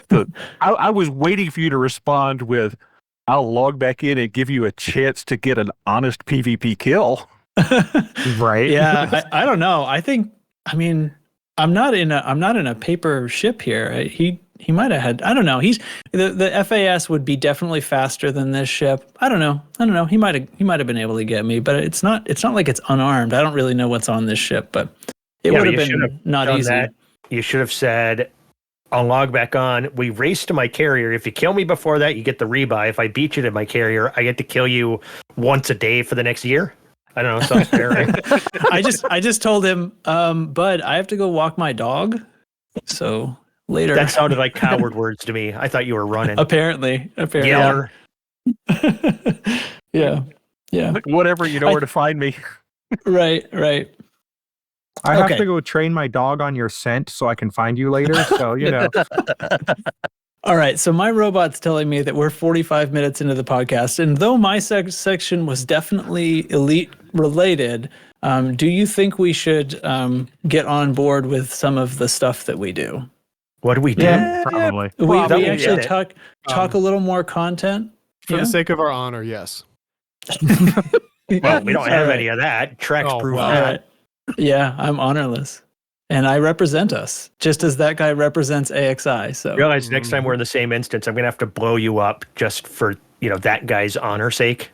I was waiting for you to respond with, I'll log back in and give you a chance to get an honest PvP kill. Right. Yeah. I don't know. I'm not in a paper ship here. have had. I don't know. The FAS would be definitely faster than this ship. I don't know. He might have been able to get me, but it's not like it's unarmed. I don't really know what's on this ship, but it would have been not easy. That. You should have said, I'll log back on. We race to my carrier. If you kill me before that, you get the rebuy. If I beat you to my carrier, I get to kill you once a day for the next year. I don't know. Sounds fair, right? I just told him, Bud, I have to go walk my dog. So later. That sounded like coward words to me. I thought you were running. Apparently. Yeller. Yeah. Whatever, you know where to find me. Right. I have to go train my dog on your scent so I can find you later. So, you know. All right. So my robot's telling me that we're 45 minutes into the podcast. And though my section was definitely elite related, do you think we should get on board with some of the stuff that we do? What do we do? Yeah, probably. We actually talk a little more content. For the sake of our honor, yes. Well, we don't have any of that. Tracks proof that. Yeah, I'm honorless. And I represent us, just as that guy represents AXI. So realize next time we're in the same instance, I'm gonna have to blow you up just for that guy's honor sake.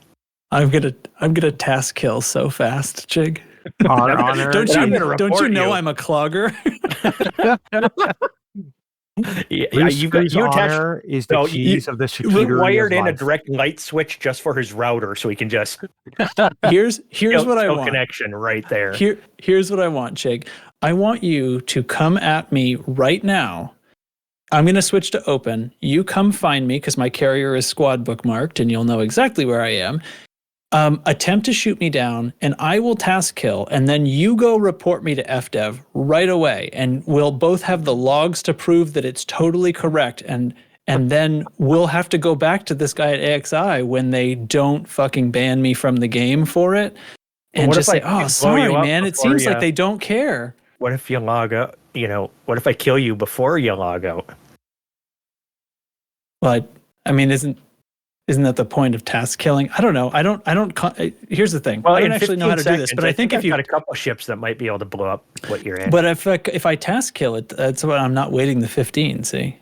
I'm gonna task kill so fast, Jig. Honor. Don't you know I'm a clogger? You honor is the keys of the security. Wired in a direct light switch just for his router, so he can just. Here's what I want. Connection right there. Here's what I want, Jig. I want you to come at me right now. I'm going to switch to open. You come find me because my carrier is squad bookmarked, and you'll know exactly where I am. Attempt to shoot me down, and I will task kill, and then you go report me to FDev right away, and we'll both have the logs to prove that it's totally correct, and then we'll have to go back to this guy at AXI when they don't fucking ban me from the game for it, and just say, "Oh, sorry, man. It seems like they don't care." What if you log out? What if I kill you before you log out? Well, I mean, isn't that the point of task killing? I don't know. I don't. Here's the thing. Well, I don't actually know how to do this, but I think if you've got a couple ships that might be able to blow up what you're in. But if I task kill it, that's what I'm not waiting the 15. See,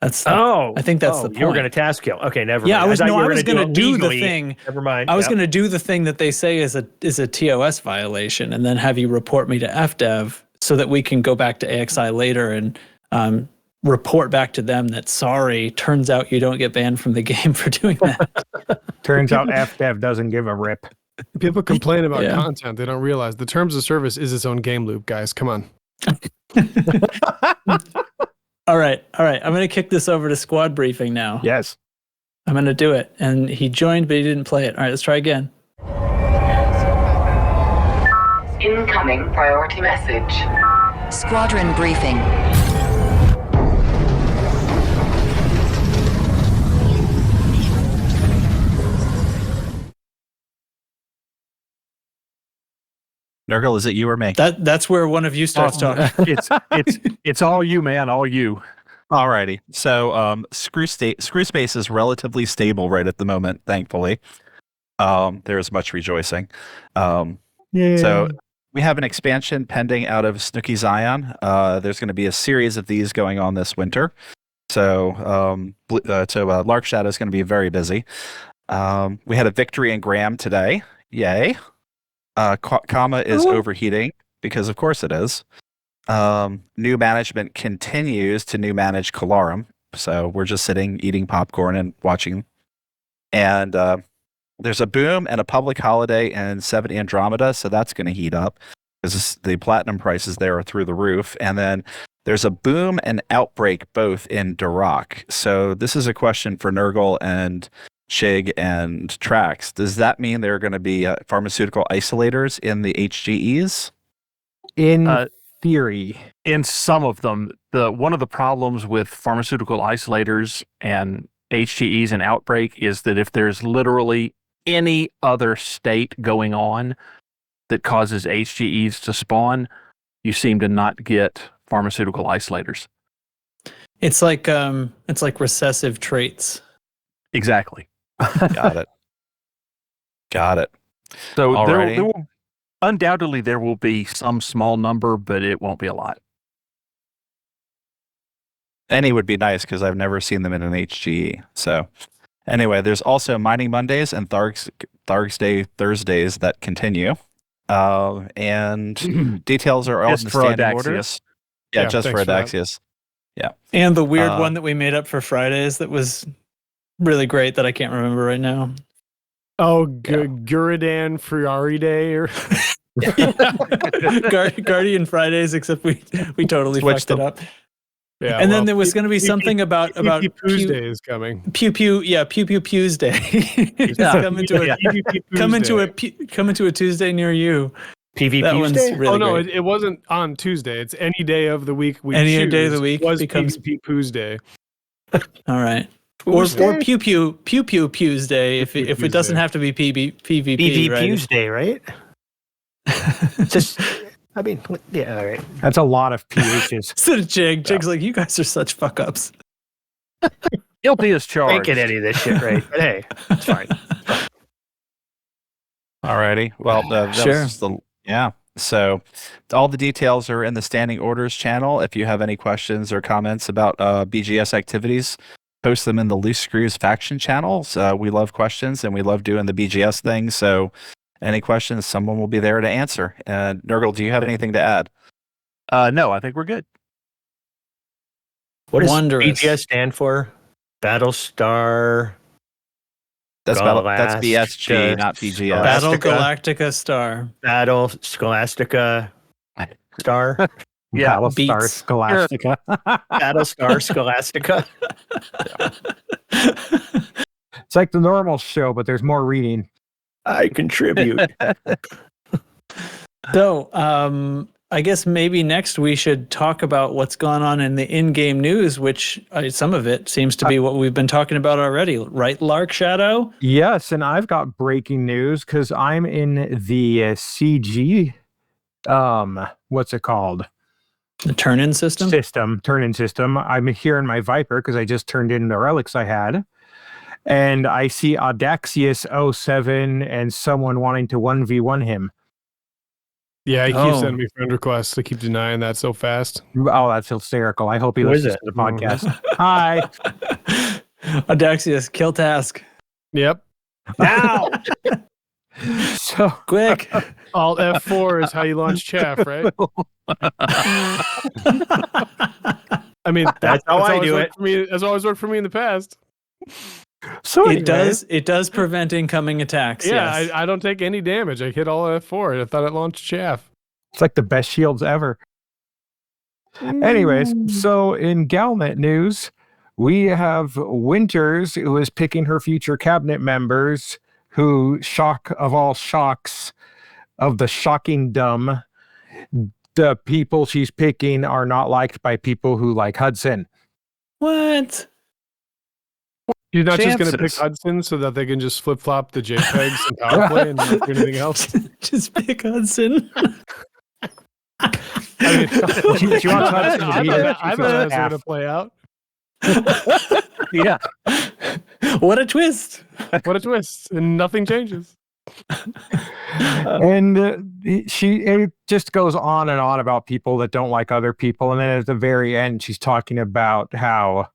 I think that's the point. You were going to task kill. Okay, never mind. Yeah, I was going to do the thing. Never mind. I was going to do the thing that they say is a TOS violation, and then have you report me to FDev so that we can go back to AXI later and report back to them that, sorry, turns out you don't get banned from the game for doing that. Turns out FDev doesn't give a rip. People complain about content. They don't realize the terms of service is its own game loop, guys. Come on. All right. I'm going to kick this over to squad briefing now. Yes. I'm going to do it. And he joined, but he didn't play it. All right, let's try again. Incoming priority message. Squadron briefing. Nurgle, is it you or me? That's where one of you starts talking. It's all you, man, all you. Alrighty. So screw space is relatively stable right at the moment, thankfully. There's much rejoicing. So we have an expansion pending out of Snoqui Xian. There's going to be a series of these going on this winter. So Lark Shadow is going to be very busy. We had a victory in Graham today. Yay. Qama is overheating because of course it is. New management continues to new manage Calarum. So we're just sitting, eating popcorn and watching. And there's a boom and a public holiday in 7 Andromeda. So that's going to heat up because the platinum prices there are through the roof. And then there's a boom and outbreak both in Darahk. So this is a question for Nurgle and Chig and Trax. Does that mean there are going to be pharmaceutical isolators in the HGEs? In theory. In some of them. One of the problems with pharmaceutical isolators and HGEs and Outbreak is that if there's literally any other state going on that causes HGEs to spawn, you seem to not get pharmaceutical isolators. It's like recessive traits. Exactly. Got it. So there will undoubtedly there will be some small number, but it won't be a lot. Any would be nice because I've never seen them in an HGE. So anyway, there's also Mining Mondays and Thargsday Thursdays that continue. And details are all in the standing orders. Yeah, just for Adaxius. Yeah. And the weird one that we made up for Fridays that was really great that I can't remember right now. Oh, Guridan Ferrari Day or Guardian Fridays, except we totally fucked it up. Yeah, and then there was going to be something about Tuesday is coming. Pew Tuesday. Come into a Tuesday near you. PvP Tuesday? Really great. It wasn't on Tuesday. It's any day of the week we any choose. day of the week becomes PvP Tuesday. All right. Or Pew Tuesday if it doesn't have to be PvP. PvP Tuesday, right? Just, I mean, yeah, all right. That's a lot of PHs. So Jig's like, you guys are such fuck ups. Guilty as charged. Can't get any of this shit right, but hey, it's fine. Alrighty. Well, sure. So all the details are in the standing orders channel. If you have any questions or comments about BGS activities, post them in the Loose Screws faction channels. We love questions and we love doing the BGS thing. So any questions, someone will be there to answer. Nurgle, do you have anything to add? No, I think we're good. What does Wondrous. BGS stand for? Battlestar. That's BSG, not BGS. Battle Galactica Star. Battle Scholastica Star. Yeah, Battlestar Scholastica. Battlestar Scholastica. It's like the normal show, but there's more reading. I contribute. So, I guess maybe next we should talk about what's gone on in the in-game news, which some of it seems to be what we've been talking about already, right, Lark Shadow? Yes, and I've got breaking news because I'm in the CG, what's it called? The turn-in system? Turn-in system. I'm here in my Viper because I just turned in the relics I had. And I see Adaxius 07 and someone wanting to 1v1 him. Yeah, he keeps sending me friend requests. I keep denying that so fast. Oh, that's hysterical. I hope he listens to the podcast. Hi. Adaxius, kill task. Yep. Now! So quick. Alt F4 is how you launch chaff, right? I mean, that's how I do it. That's always worked for me in the past. So it does prevent incoming attacks. Yeah, yes. I don't take any damage. I hit all F4 and I thought it launched chaff. It's like the best shields ever. Anyways, so in Galnet news, we have Winters, who is picking her future cabinet members, who, shock of all shocks of the shocking dumb, the people she's picking are not liked by people who like Hudson. What? You're not just going to pick Hudson so that they can just flip-flop the JPEGs and power play and not do anything else? Just pick Hudson. I mean, she wants Hudson to be here. I bet that's going to play out. Yeah. What a twist. What a twist. And nothing changes. And it just goes on and on about people that don't like other people. And then at the very end, she's talking about how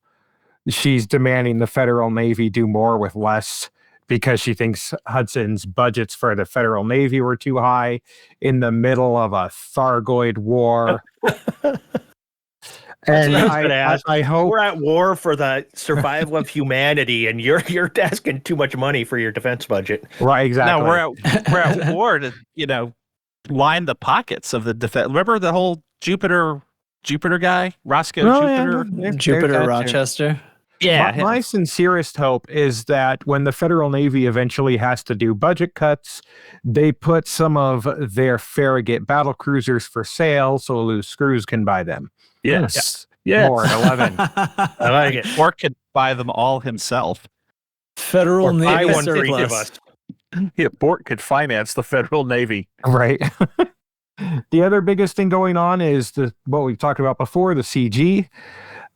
she's demanding the Federal Navy do more with less because she thinks Hudson's budgets for the Federal Navy were too high in the middle of a Thargoid war. And I hope we're at war for the survival of humanity, and you're asking too much money for your defense budget. Right, exactly. No, we're at war to line the pockets of the defense. Remember the whole Jupiter guy, Roscoe Jupiter Rochester. Yeah. My sincerest hope is that when the Federal Navy eventually has to do budget cuts, they put some of their Farragut battle cruisers for sale so Loose Screws can buy them. Yes. Yes. Or 11. I like it. Or could buy them all himself. Federal Navy buy one for each of surplus. us. Yeah, Bort could finance the Federal Navy. Right. The other biggest thing going on is what we've talked about before, the CG.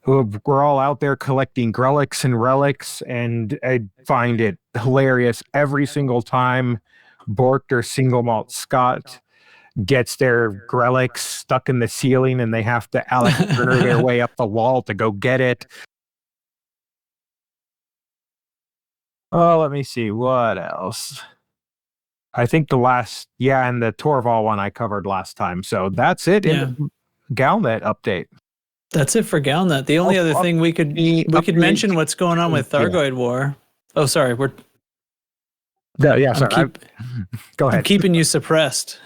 We're all out there collecting Grelics and Relics, and I find it hilarious every single time Bort or Single Malt Scott gets their Grelics stuck in the ceiling and they have to Alex Turner their way up the wall to go get it. Oh, let me see. What else? I think and the Torval one I covered last time. So that's it in the Galnet update. That's it for Galnet. The only other thing we could mention what's going on with Thargoid War. Oh, sorry. Go ahead. I'm keeping you suppressed.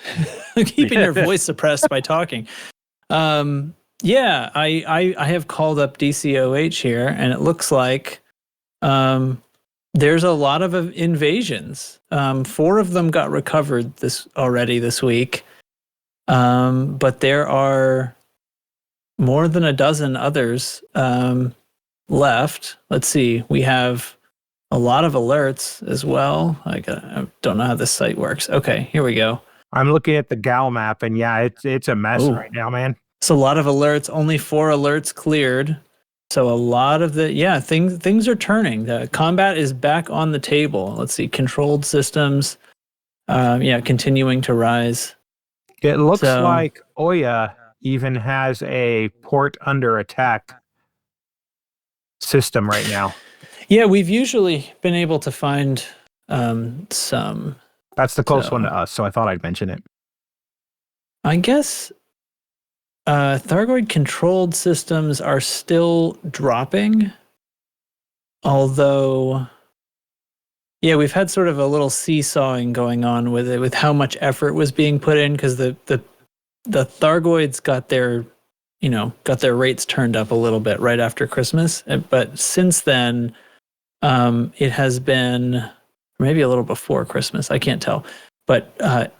I'm keeping your voice suppressed by talking. I have called up DCOH here, and it looks like there's a lot of invasions. 4 of them got recovered this week, but there are more than a dozen others left. Let's see. We have a lot of alerts as well. I don't know how this site works. Okay, here we go. I'm looking at the Gal map, and it's a mess right now, man. It's a lot of alerts. Only 4 alerts cleared. So a lot of things are turning. The combat is back on the table. Let's see, controlled systems, continuing to rise. It looks like Oya even has a port under attack system right now. Yeah, we've usually been able to find some. That's the close one to us, so I thought I'd mention it. I guess Thargoid controlled systems are still dropping, although we've had sort of a little seesawing going on with it, with how much effort was being put in, because the Thargoids got their rates turned up a little bit right after Christmas, but since then it has been maybe a little before Christmas, I can't tell, but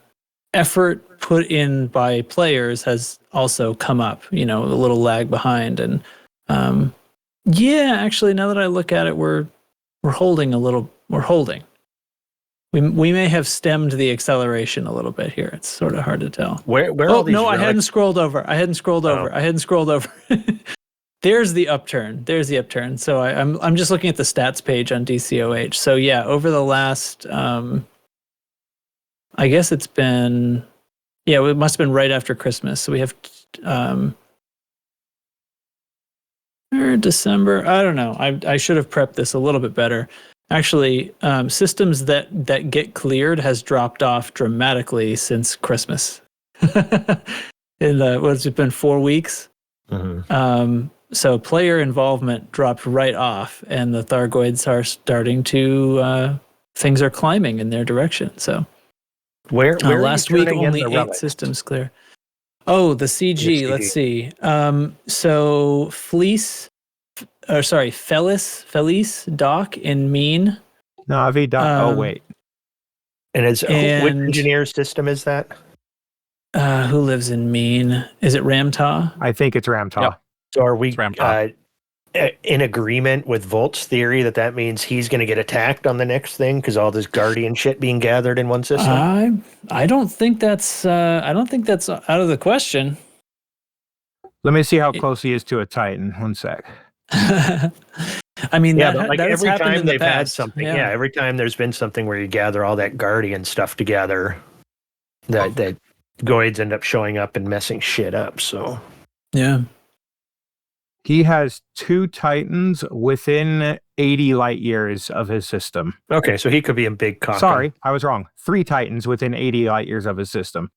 effort put in by players has also come up, a little lag behind. And actually, now that I look at it, we're holding a little. We're holding. We may have stemmed the acceleration a little bit here. It's sort of hard to tell. Where all these relics? I hadn't scrolled over. There's the upturn. So I'm just looking at the stats page on DCOH. So over the last I guess it's been it must have been right after Christmas. So we have December. I don't know. I should have prepped this a little bit better. Actually, systems that get cleared has dropped off dramatically since Christmas. What's it been, 4 weeks? Mm-hmm. So player involvement dropped right off, and the Thargoids are starting to things are climbing in their direction. So where last week only 8 systems clear. Oh, the CG. Let's see. So Felice Dock in Mean. Navi Dock. Wait. And which engineer system is that? Who lives in Mean? Is it Ramtah? I think it's Ramtah. Yeah. So are we in agreement with Volt's theory that means he's going to get attacked on the next thing because all this Guardian shit being gathered in one system? I don't think that's out of the question. Let me see how close he is to a Titan. One sec. I mean, but every time they've had something, every time there's been something where you gather all that Guardian stuff together, that Goids end up showing up and messing shit up. So he has 2 Titans within 80 light years of his system. Okay, so he could be in big coffin. Sorry, I was wrong. 3 Titans within 80 light years of his system.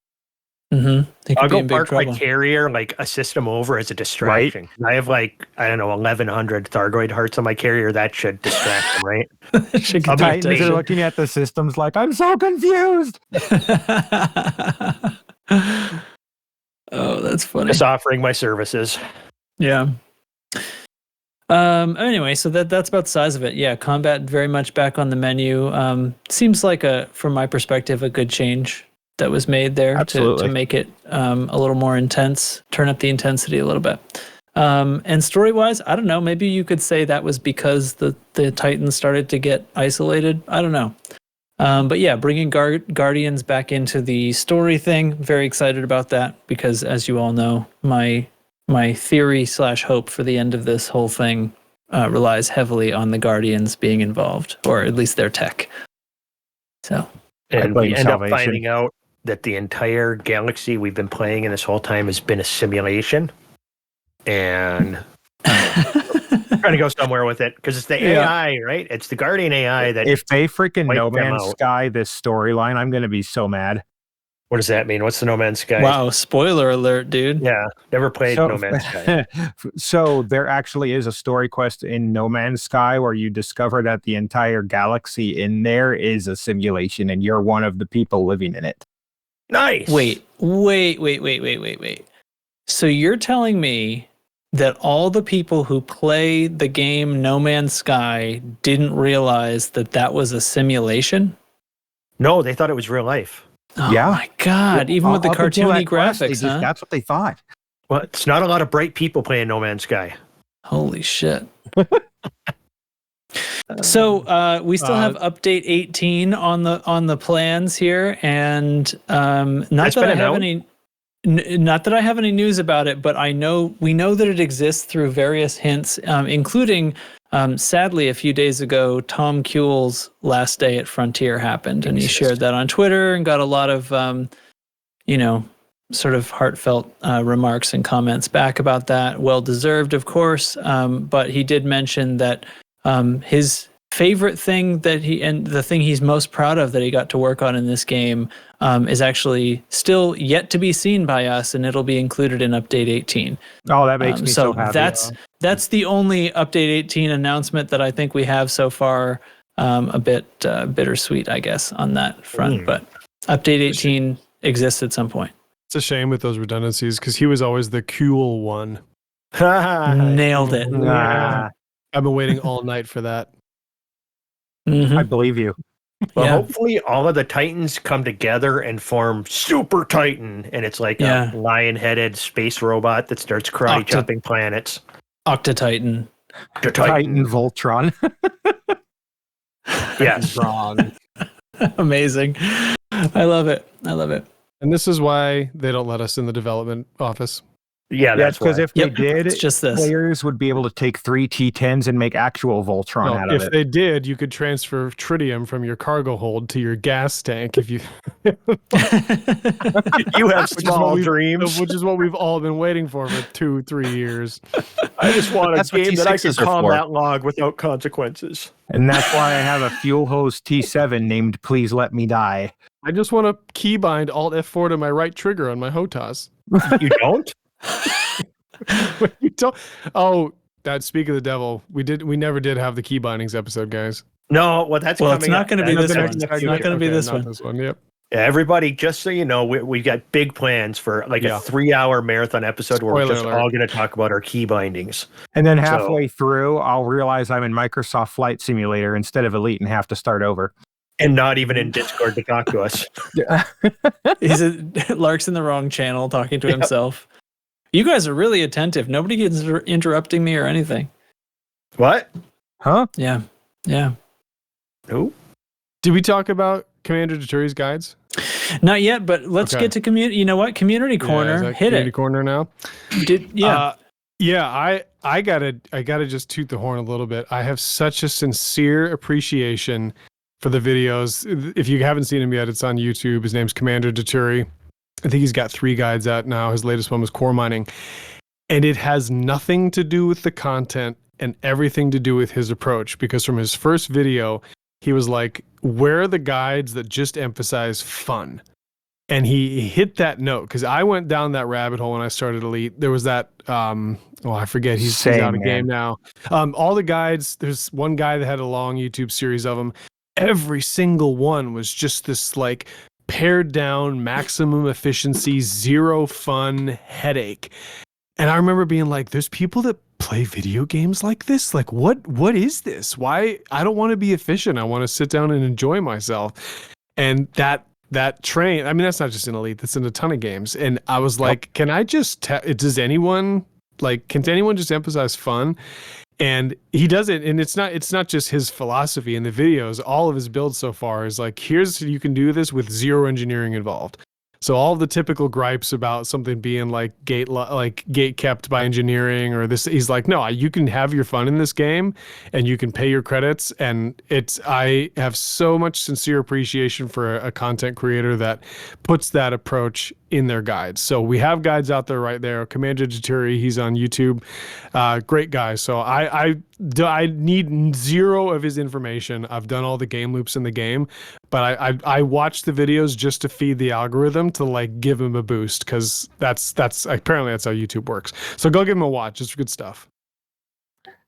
Mm-hmm. I'll go park my carrier like a system over as a distraction. Right. I have 1,100 Thargoid hearts on my carrier. That should distract them, right? Titans are looking at the systems like, I'm so confused. Oh, that's funny. Just offering my services. Yeah. Anyway, so that's about the size of it. Yeah, combat very much back on the menu. Seems like from my perspective, a good change that was made there to make it a little more intense, turn up the intensity a little bit. And story-wise, I don't know, maybe you could say that was because the Titans started to get isolated. I don't know. But yeah, bringing Guardians back into the story thing, very excited about that, because as you all know, my theory / hope for the end of this whole thing relies heavily on the Guardians being involved, or at least their tech. So, and we end up finding out that the entire galaxy we've been playing in this whole time has been a simulation, and trying to go somewhere with it because it's the AI, right? It's the Guardian AI that. If they freaking No wiped them Man's out. Sky this storyline, I'm going to be so mad. What does that mean? What's the No Man's Sky? Wow, spoiler alert, dude. Yeah, never played No Man's Sky. So there actually is a story quest in No Man's Sky where you discover that the entire galaxy in there is a simulation and you're one of the people living in it. Nice. Wait. So you're telling me that all the people who play the game No Man's Sky didn't realize that that was a simulation? No, they thought it was real life. Oh Yeah. my God. Even with the Up until cartoony that quest, graphics, huh? that's what they thought. Well, it's not a lot of bright people playing No Man's Sky. Holy shit. So we still have update 18 on the plans here, and not that I have any news about it, but we know that it exists through various hints, including sadly a few days ago Tom Kuehl's last day at Frontier happened, and he shared that on Twitter and got a lot of sort of heartfelt remarks and comments back about that. Well deserved, of course, but he did mention that his favorite thing and the thing he's most proud of that he got to work on in this game is actually still yet to be seen by us, and it'll be included in update 18. Oh, that makes me so happy. That's the only update 18 announcement that I think we have so far. A bit bittersweet, I guess, on that front, but update 18 exists at some point. It's a shame with those redundancies because he was always the cool one. Nailed it. I've been waiting all night for that. Mm-hmm. I believe you. Well, hopefully all of the Titans come together and form Super Titan, and it's like a lion-headed space robot that starts karate chopping planets. Octatitan. Titan Voltron. Yes. Wrong. Amazing. I love it. And this is why they don't let us in the development office. Yeah, that's because if they did, it's just this. Players would be able to take 3 T10s and make actual Voltron out of it. If they did, you could transfer tritium from your cargo hold to your gas tank. If you you have small dreams, which is what we've all been waiting for 2-3 years. I just want a game that I can T6s are for. combat log without consequences. And that's why I have a fuel hose T7 named Please Let Me Die. I just want to keybind Alt F4 to my right trigger on my HOTAS. You don't? You don't? Oh, that speak of the devil. We never did have the key bindings episode, guys. No, that's coming. It's not going to be this one. It's not going to be this one. This one. Yep. Yeah, everybody, just so you know, we got big plans for like a 3-hour marathon episode where we're just all going to talk about our key bindings. And then halfway through, I'll realize I'm in Microsoft Flight Simulator instead of Elite and have to start over. And not even in Discord to talk to us. Lark's in the wrong channel talking to himself. You guys are really attentive. Nobody gets interrupting me or anything. What? Huh? Yeah. Who? Did we talk about Commander Deturi's guides? Not yet, but let's get to community. You know what? Community corner. Hit community it. Corner now. I gotta just toot the horn a little bit. I have such a sincere appreciation for the videos. If you haven't seen him yet, it's on YouTube. His name's Commander Deturi. I think he's got 3 guides out now. His latest one was core mining. And it has nothing to do with the content and everything to do with his approach. Because from his first video, he was like, where are the guides that just emphasize fun? And he hit that note. Because I went down that rabbit hole when I started Elite. There was that, I forget. He's out of game now. All the guides, there's one guy that had a long YouTube series of them. Every single one was just this like pared down, maximum efficiency, zero fun headache. And I remember being like, there's people that play video games like this? Like, what is this? Why? I don't want to be efficient. I want to sit down and enjoy myself. And that train, I mean, that's not just in Elite, that's in a ton of games. And I was like, can I just, can anyone just emphasize fun? And he does it, and it's not just his philosophy in the videos. All of his builds so far is like, you can do this with zero engineering involved. So all the typical gripes about something being like gate kept by engineering or this, he's like, no, you can have your fun in this game and you can pay your credits. And I have so much sincere appreciation for a content creator that puts that approach in their guides. So we have guides out there right there. Commander Jaturi, he's on YouTube. Great guy. So I need zero of his information. I've done all the game loops in the game, but I watch the videos just to feed the algorithm to like give him a boost, because that's apparently that's how YouTube works. So go give him a watch. It's good stuff.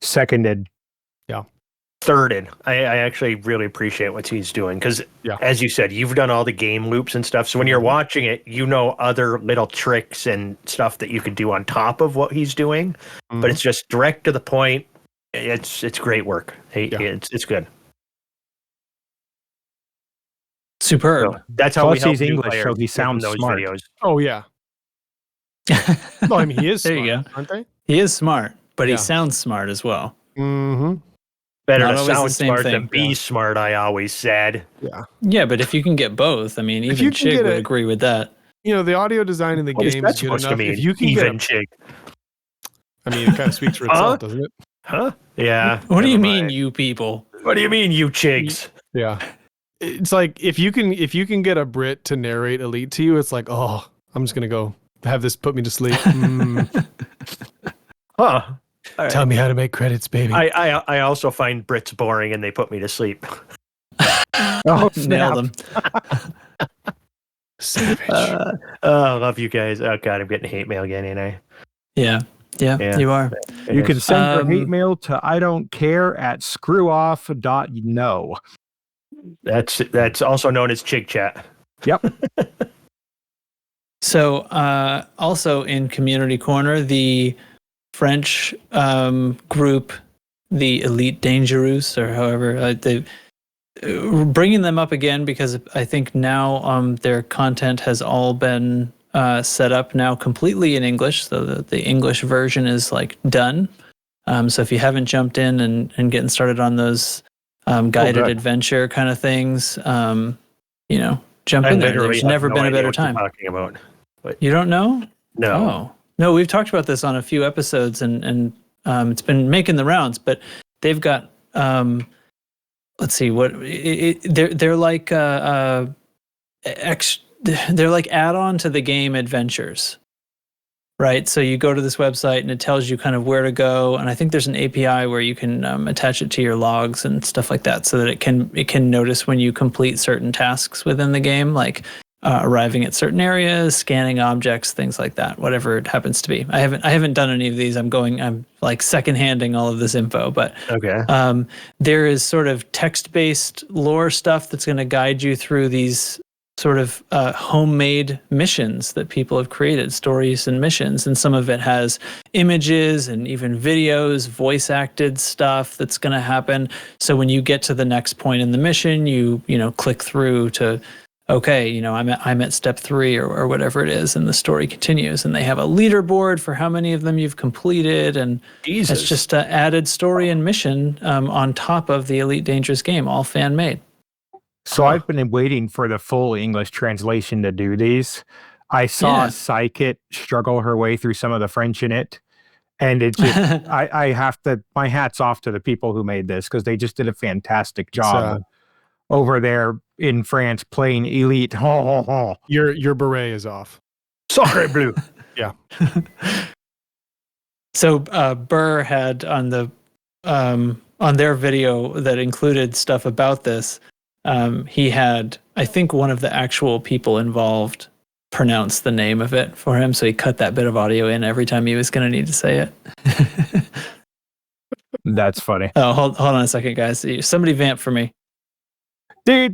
Seconded. Yeah. Thirded. I actually really appreciate what he's doing, because as you said, you've done all the game loops and stuff. So when you're watching it, you know other little tricks and stuff that you could do on top of what he's doing, but it's just direct to the point. It's great work. It's good. Superb. So that's how Plus we help he's new English, players so he from sounds those smart. videos. Oh yeah. Well, I mean, he is There smart, you go. aren't they? He is smart, but Yeah. he sounds smart as well. Mm-hmm. Better Not to always the sound same smart thing. than be smart, I always said. Yeah. Yeah, but if you can get both, I mean, If even you can Chig get would a- agree with that. You know, the audio design in the What is game that is good supposed to enough. mean? If you can Even get chick. I mean, it kind of speaks for itself, doesn't it? Huh? Yeah. What do you never mean, mind. you people? What do you mean, you chigs? Yeah. It's like if you can get a Brit to narrate Elite to you, it's like, oh, I'm just gonna go have this put me to sleep. Huh. Tell me how to make credits, baby. I also find Brits boring and they put me to sleep. Oh, Nailed him. Savage. I love you guys. Oh god, I'm getting hate mail again, ain't I? Yeah, you are. You can send your hate Um, mail to I don't care at screwoff.no. That's also known as Chig Chat. Yep. So, also in Community Corner, the French group, the Elite Dangereuse, or however, they bringing them up again because I think now their content has all been set up now completely in English, so the English version is like done. So if you haven't jumped in and getting started on those guided adventure kind of things, jump in there. There's never been a better time. Talking about. But You don't know? no. Oh. No, we've talked about this on a few episodes and it's been making the rounds, but they've got let's see what they're like they're like add-on to the game adventures. Right? So you go to this website and it tells you kind of where to go, and I think there's an API where you can attach it to your logs and stuff like that so that it can notice when you complete certain tasks within the game, like arriving at certain areas, scanning objects, things like that, whatever it happens to be. I haven't done any of these. I'm like second-handing all of this info, but Okay. there is sort of text-based lore stuff that's going to guide you through these sort of homemade missions that people have created, stories and missions, and some of it has images and even videos, voice-acted stuff that's going to happen. So when you get to the next point in the mission, you click through to, okay, I'm at step 3 or whatever it is, and the story continues. And they have a leaderboard for how many of them you've completed, and Jesus. it's just an added story and mission on top of the Elite Dangerous game, all fan-made. So I've been waiting for the full English translation to do these. I saw Psychit struggle her way through some of the French in it. And it just, I have to, my hat's off to the people who made this, because they just did a fantastic job over there in France playing Elite. Your beret is off. Sacre bleu. Yeah. So Burr had on their video that included stuff about this, he had, I think, one of the actual people involved pronounce the name of it for him, so he cut that bit of audio in every time he was going to need to say it. That's funny. Oh, hold on a second, guys. Somebody vamp for me. I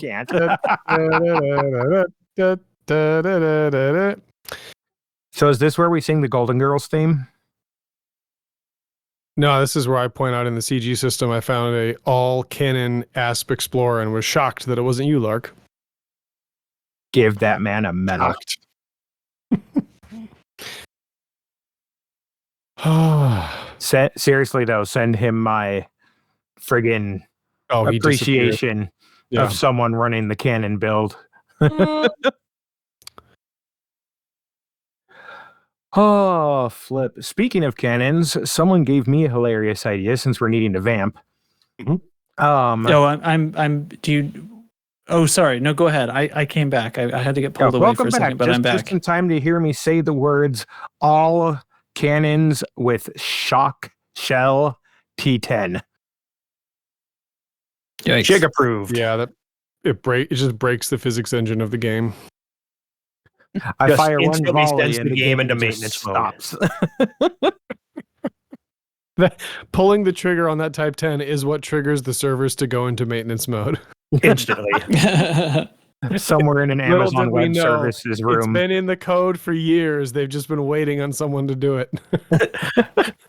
can't. So is this where we sing the Golden Girls theme? No, this is where I point out in the CG system I found a all canon Asp Explorer and was shocked that it wasn't you, Lark. Give that man a medal. Shocked. Seriously though, send him my friggin' appreciation of someone running the cannon build. Oh, flip. Speaking of cannons, someone gave me a hilarious idea since we're needing to vamp. Do you... Oh, sorry. No, go ahead. I came back. I had to get pulled away for a second, but I'm back. Just in time to hear me say the words, all cannons with shock shell T10. Yikes. Jig approved. Yeah, it just breaks the physics engine of the game. I fire one volley and the game into maintenance stops. Pulling the trigger on that Type 10 is what triggers the servers to go into maintenance mode. Instantly. Somewhere in an Amazon Web Services room. It's been in the code for years. They've just been waiting on someone to do it.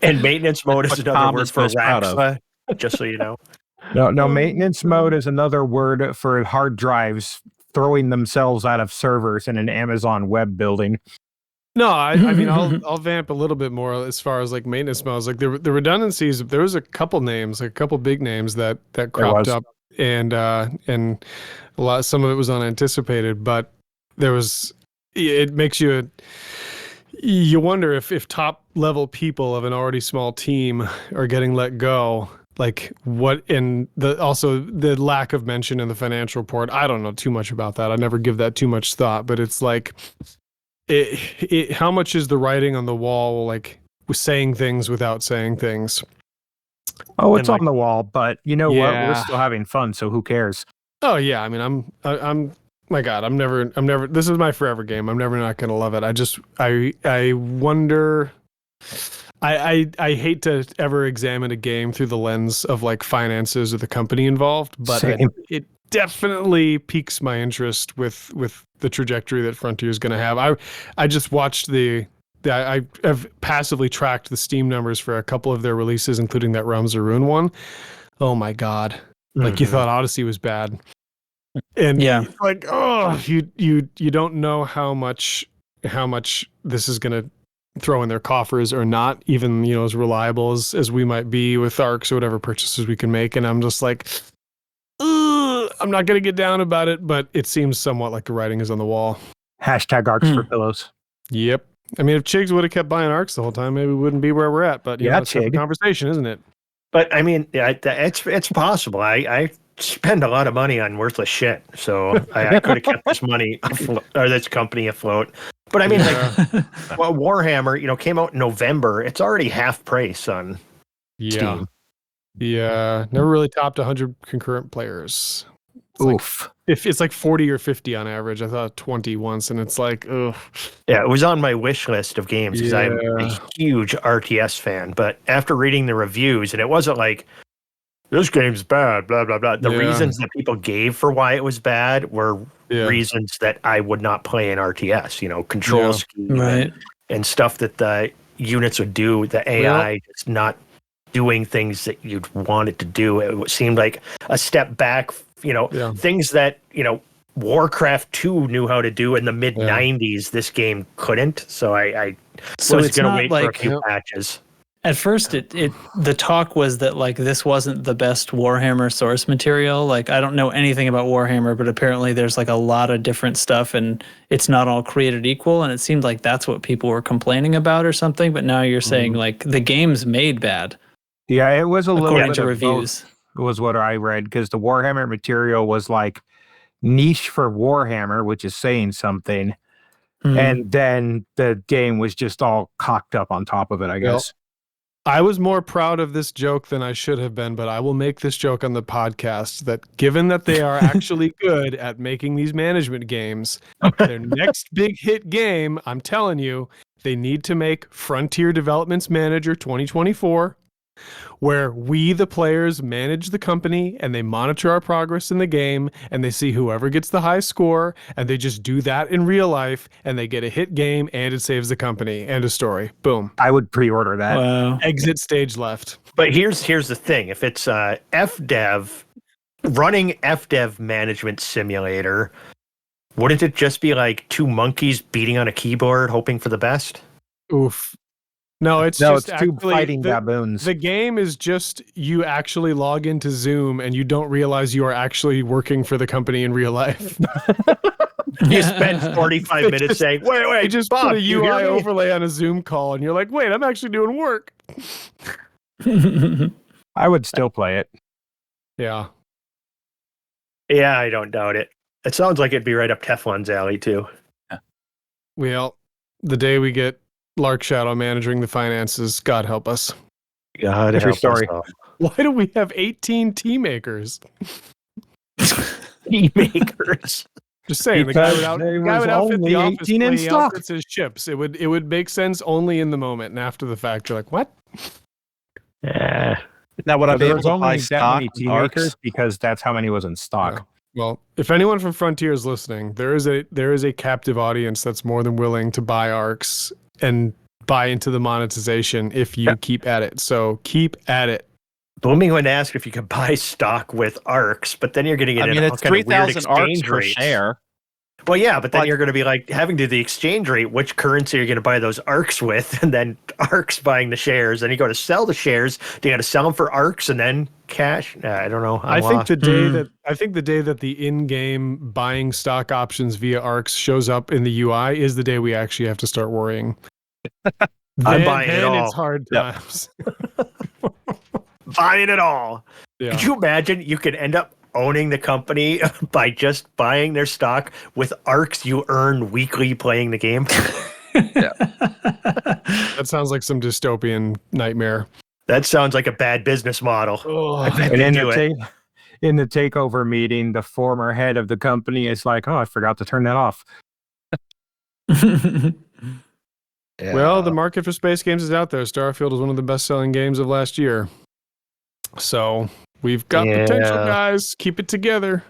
And maintenance mode is another word for racks, just so you know. No, maintenance mode is another word for hard drives throwing themselves out of servers in an Amazon web building. No, I mean, I'll vamp a little bit more as far as like maintenance modes. Like the redundancies, there was a couple names, like a couple big names that cropped up, and some of it was unanticipated, but it makes you wonder if top level people of an already small team are getting let go. Like what, and also the lack of mention in the financial report. I don't know too much about that. I never give that too much thought, but it's like, how much is the writing on the wall, like saying things without saying things? Oh, it's on the wall, but you know what? We're still having fun, so who cares? Oh yeah, I mean, I'm my God, I'm never. This is my forever game. I'm never not gonna love it. I wonder. I hate to ever examine a game through the lens of like finances or the company involved, but it definitely piques my interest with the trajectory that Frontier is going to have. I just watched I have passively tracked the Steam numbers for a couple of their releases, including that Realms of Ruin one. Oh my God. Like you thought Odyssey was bad. And like, oh, you don't know how much this is going to throw in their coffers or not, even, as reliable as we might be with ARCs or whatever purchases we can make. And I'm just like, I'm not going to get down about it, but it seems somewhat like the writing is on the wall. Hashtag ARCs for pillows. Yep. I mean, if Chigs would have kept buying ARCs the whole time, maybe we wouldn't be where we're at. But it's a conversation, isn't it? But I mean, it's possible. I spend a lot of money on worthless shit, so I could have kept this money afloat, or this company afloat. But I mean, Warhammer, came out in November. It's already half price on Steam. Yeah, never really topped 100 concurrent players. Oof. If it's like 40 or 50 on average. I thought 20 once, and it's like, ugh. Yeah, it was on my wish list of games because I'm a huge RTS fan. But after reading the reviews, and it wasn't like, this game's bad, blah, blah, blah. The reasons that people gave for why it was bad were reasons that I would not play in RTS, control scheme and stuff that the units would do. The AI is not doing things that you'd want it to do. It seemed like a step back, things that, Warcraft 2 knew how to do in the mid 90s. This game couldn't. So I was going to wait for a few patches. At first, the talk was that like this wasn't the best Warhammer source material. Like I don't know anything about Warhammer, but apparently there's like a lot of different stuff, and it's not all created equal. And it seemed like that's what people were complaining about or something. But now you're saying like the game's made bad. Yeah, it was a little according to reviews. Was what I read, because the Warhammer material was like niche for Warhammer, which is saying something. And then the game was just all cocked up on top of it, I guess. I was more proud of this joke than I should have been, but I will make this joke on the podcast that given that they are actually good at making these management games, their next big hit game, I'm telling you, they need to make Frontier Developments Manager 2024, where we, the players, manage the company and they monitor our progress in the game and they see whoever gets the high score and they just do that in real life and they get a hit game and it saves the company. End of story. Boom. I would pre-order that. Wow. Exit stage left. But here's the thing. If it's FDev, running FDev management simulator, wouldn't it just be like two monkeys beating on a keyboard hoping for the best? Oof. No, it's No, just it's two actually fighting baboons. The game is just you actually log into Zoom and you don't realize you are actually working for the company in real life. You spend 45 minutes saying, wait, You just Bob, put a you UI hear me? overlay on a Zoom call and you're like, wait, I'm actually doing work. I would still play it. Yeah. Yeah, I don't doubt it. It sounds like it'd be right up Teflon's alley, too. Well, the day we get Lark Shadow managing the finances, God help us. God, True story. Why do we have 18 tea makers? Tea makers. Just saying, Because the guy there would was outfit only the office 18 in when he stock. outfits his ships. It would make sense only in the moment, and after the fact, you're like, what? Yeah. Now, would I be There able was to buy only that stock many tea makers because that's how many was in stock. Well, if anyone from Frontier is listening, there is a captive audience that's more than willing to buy ARCs and buy into the monetization if you keep at it. So keep at it. Booming would ask if you could buy stock with ARCs, but then you're going to get into all it's kind of weird 3,000 ARCs exchange per rates. share. Well, yeah, but then you're going to be like having to do the exchange rate, which currency you're going to buy those ARCs with, and then ARCs buying the shares. Then you go to sell the shares. Do you got to sell them for ARCs and then cash? I don't know. I think the day that the in-game buying stock options via ARCs shows up in the UI is the day we actually have to start worrying. I'm buying it all. It's hard times. Buying it all. Yeah. Could you imagine you could end up owning the company by just buying their stock with ARCs you earn weekly playing the game? That sounds like some dystopian nightmare. That sounds like a bad business model. I bet And they in do it. in the takeover meeting, the former head of the company is like, "Oh, I forgot to turn that off." Well, the market for space games is out there. Starfield was one of the best-selling games of last year. So we've got potential, guys. Keep it together.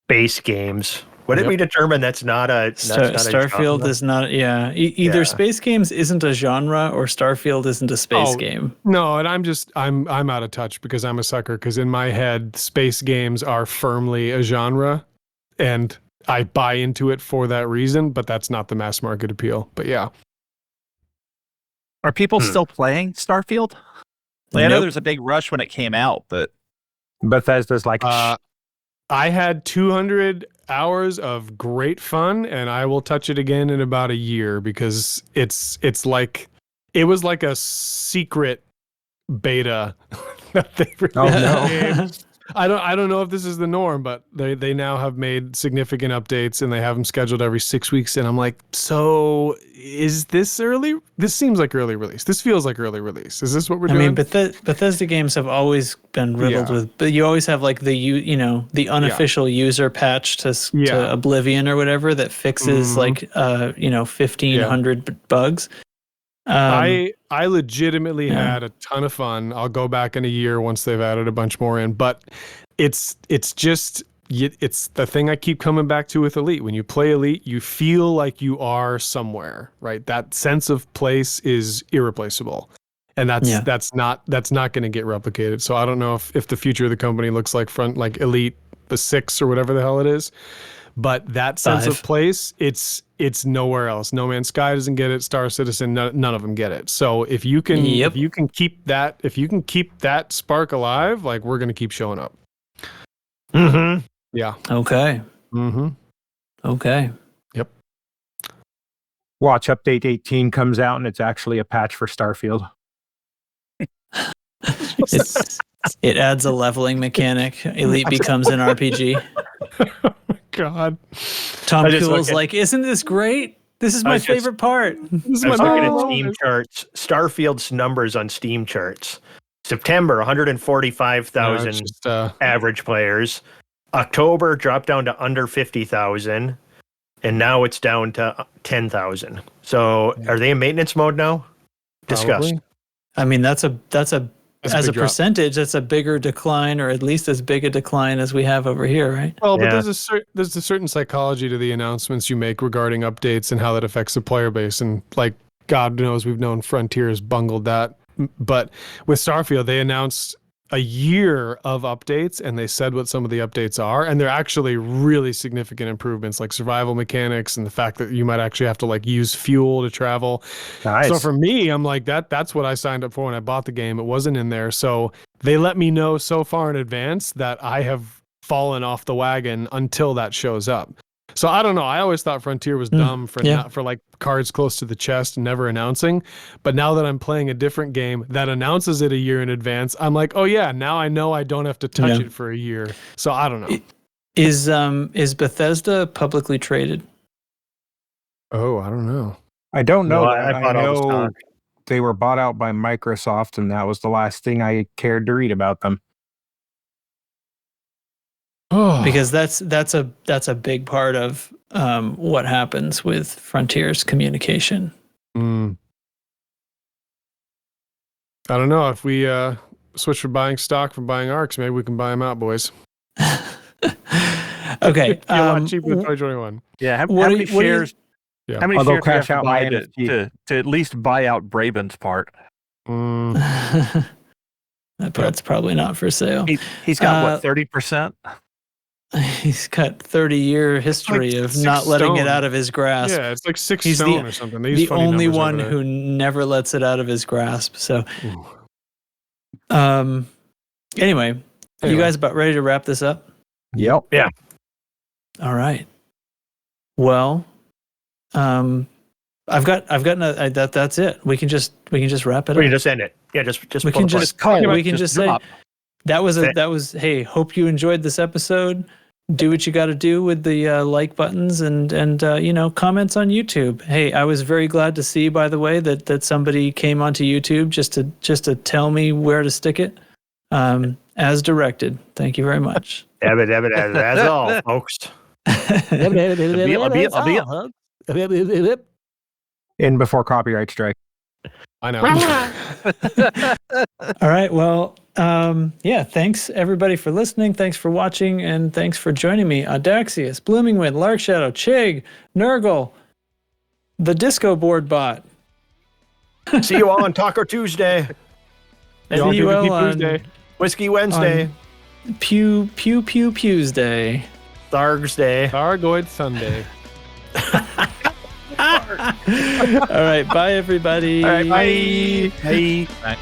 Space games. What did we determine that's not a Starfield is not either space games isn't a genre or Starfield isn't a space game. No, and I'm out of touch because I'm a sucker, because in my head space games are firmly a genre and I buy into it for that reason, but that's not the mass market appeal. But yeah. Are people still playing Starfield? Like, I know there's a big rush when it came out, but Bethesda's like, I had 200 hours of great fun, and I will touch it again in about a year because it's like it was like a secret beta that they released. I don't know if this is the norm, but they now have made significant updates and they have them scheduled every 6 weeks. And I'm like, so is this early? This seems like early release. This feels like early release. Is this what we're doing? I mean, Bethesda games have always been riddled with, but you always have like the unofficial user patch to Oblivion or whatever that fixes 1,500 bugs. I legitimately had a ton of fun. I'll go back in a year once they've added a bunch more in, but it's the thing I keep coming back to with Elite. When you play Elite, you feel like you are somewhere, right? That sense of place is irreplaceable. And that's not going to get replicated. So I don't know if the future of the company looks like Elite the 6 or whatever the hell it is. But that sense of place, it's nowhere else. No Man's Sky doesn't get it. Star Citizen, none of them get it. So if you can keep that spark alive, like, we're gonna keep showing up. Mm-hmm. Yeah. Okay. Mm-hmm. Okay. Yep. watch update 18 comes out and it's actually a patch for Starfield. It adds a leveling mechanic. Elite becomes an RPG. God. Tom Cool's like, isn't this great? This is my favorite part. I was looking at Steam charts, Starfield's numbers on Steam charts. September, 145,000 average players. October dropped down to under 50,000. And now it's down to 10,000. So are they in maintenance mode now? Discuss. I mean, that's a percentage, that's a bigger decline, or at least as big a decline as we have over here, right? Well, but there's a certain psychology to the announcements you make regarding updates and how that affects the player base. And like, God knows we've known Frontier has bungled that. But with Starfield, they announced a year of updates, and they said what some of the updates are, and they're actually really significant improvements, like survival mechanics and the fact that you might actually have to like use fuel to travel. Nice. So for me, I'm like that's what I signed up for when I bought the game. It wasn't in there, so they let me know so far in advance that I have fallen off the wagon until that shows up. So I don't know. I always thought Frontier was dumb for not for like cards close to the chest and never announcing. But now that I'm playing a different game that announces it a year in advance, I'm like, oh yeah, now I know I don't have to touch it for a year. So I don't know. Is Bethesda publicly traded? Oh, I don't know. I don't know. No, That. I I bought all the know stock. they were bought out by Microsoft, and that was the last thing I cared to read about them. Because that's a big part of what happens with Frontier's communication. I don't know. If we switch from buying stock from buying ARCs, maybe we can buy them out, boys. Okay. A lot cheaper than 2021. Yeah. How many shares? Yeah. How many I'll go shares do you have crash to out buy my NFT. to at least buy out Braben's part? That part's probably not for sale. He's got what, 30%? He's got 30-year history like of 6 not letting stone. it out of his grasp. Yeah, it's like 6 He's stone or something. They use The funny only numbers one over there. who never lets it out of his grasp. So, anyway, you guys about ready to wrap this up? Yep. Yeah. All right. Well, that's it. We can just wrap it We up. can just end it. Yeah, just We pull can the plug. just call it. Yeah, We can just say drop. that was hey, hope you enjoyed this episode. Do what you got to do with the like buttons and comments on YouTube. Hey, I was very glad to see, by the way, that somebody came onto YouTube just to tell me where to stick it, as directed. Thank you very much. That's all, folks. In before copyright strike. I know. All right. Well, thanks everybody for listening. Thanks for watching, and thanks for joining me. Audaxius, Blooming Wind, Lark Shadow, Chig, Nurgle, the Disco Board Bot. See you all on Taco Tuesday. See you all on Whiskey Wednesday. Pew Pew Pew Pewsday. Thargsday. Thargoid Sunday. All right. Bye, everybody. All right, bye. Hey. Right.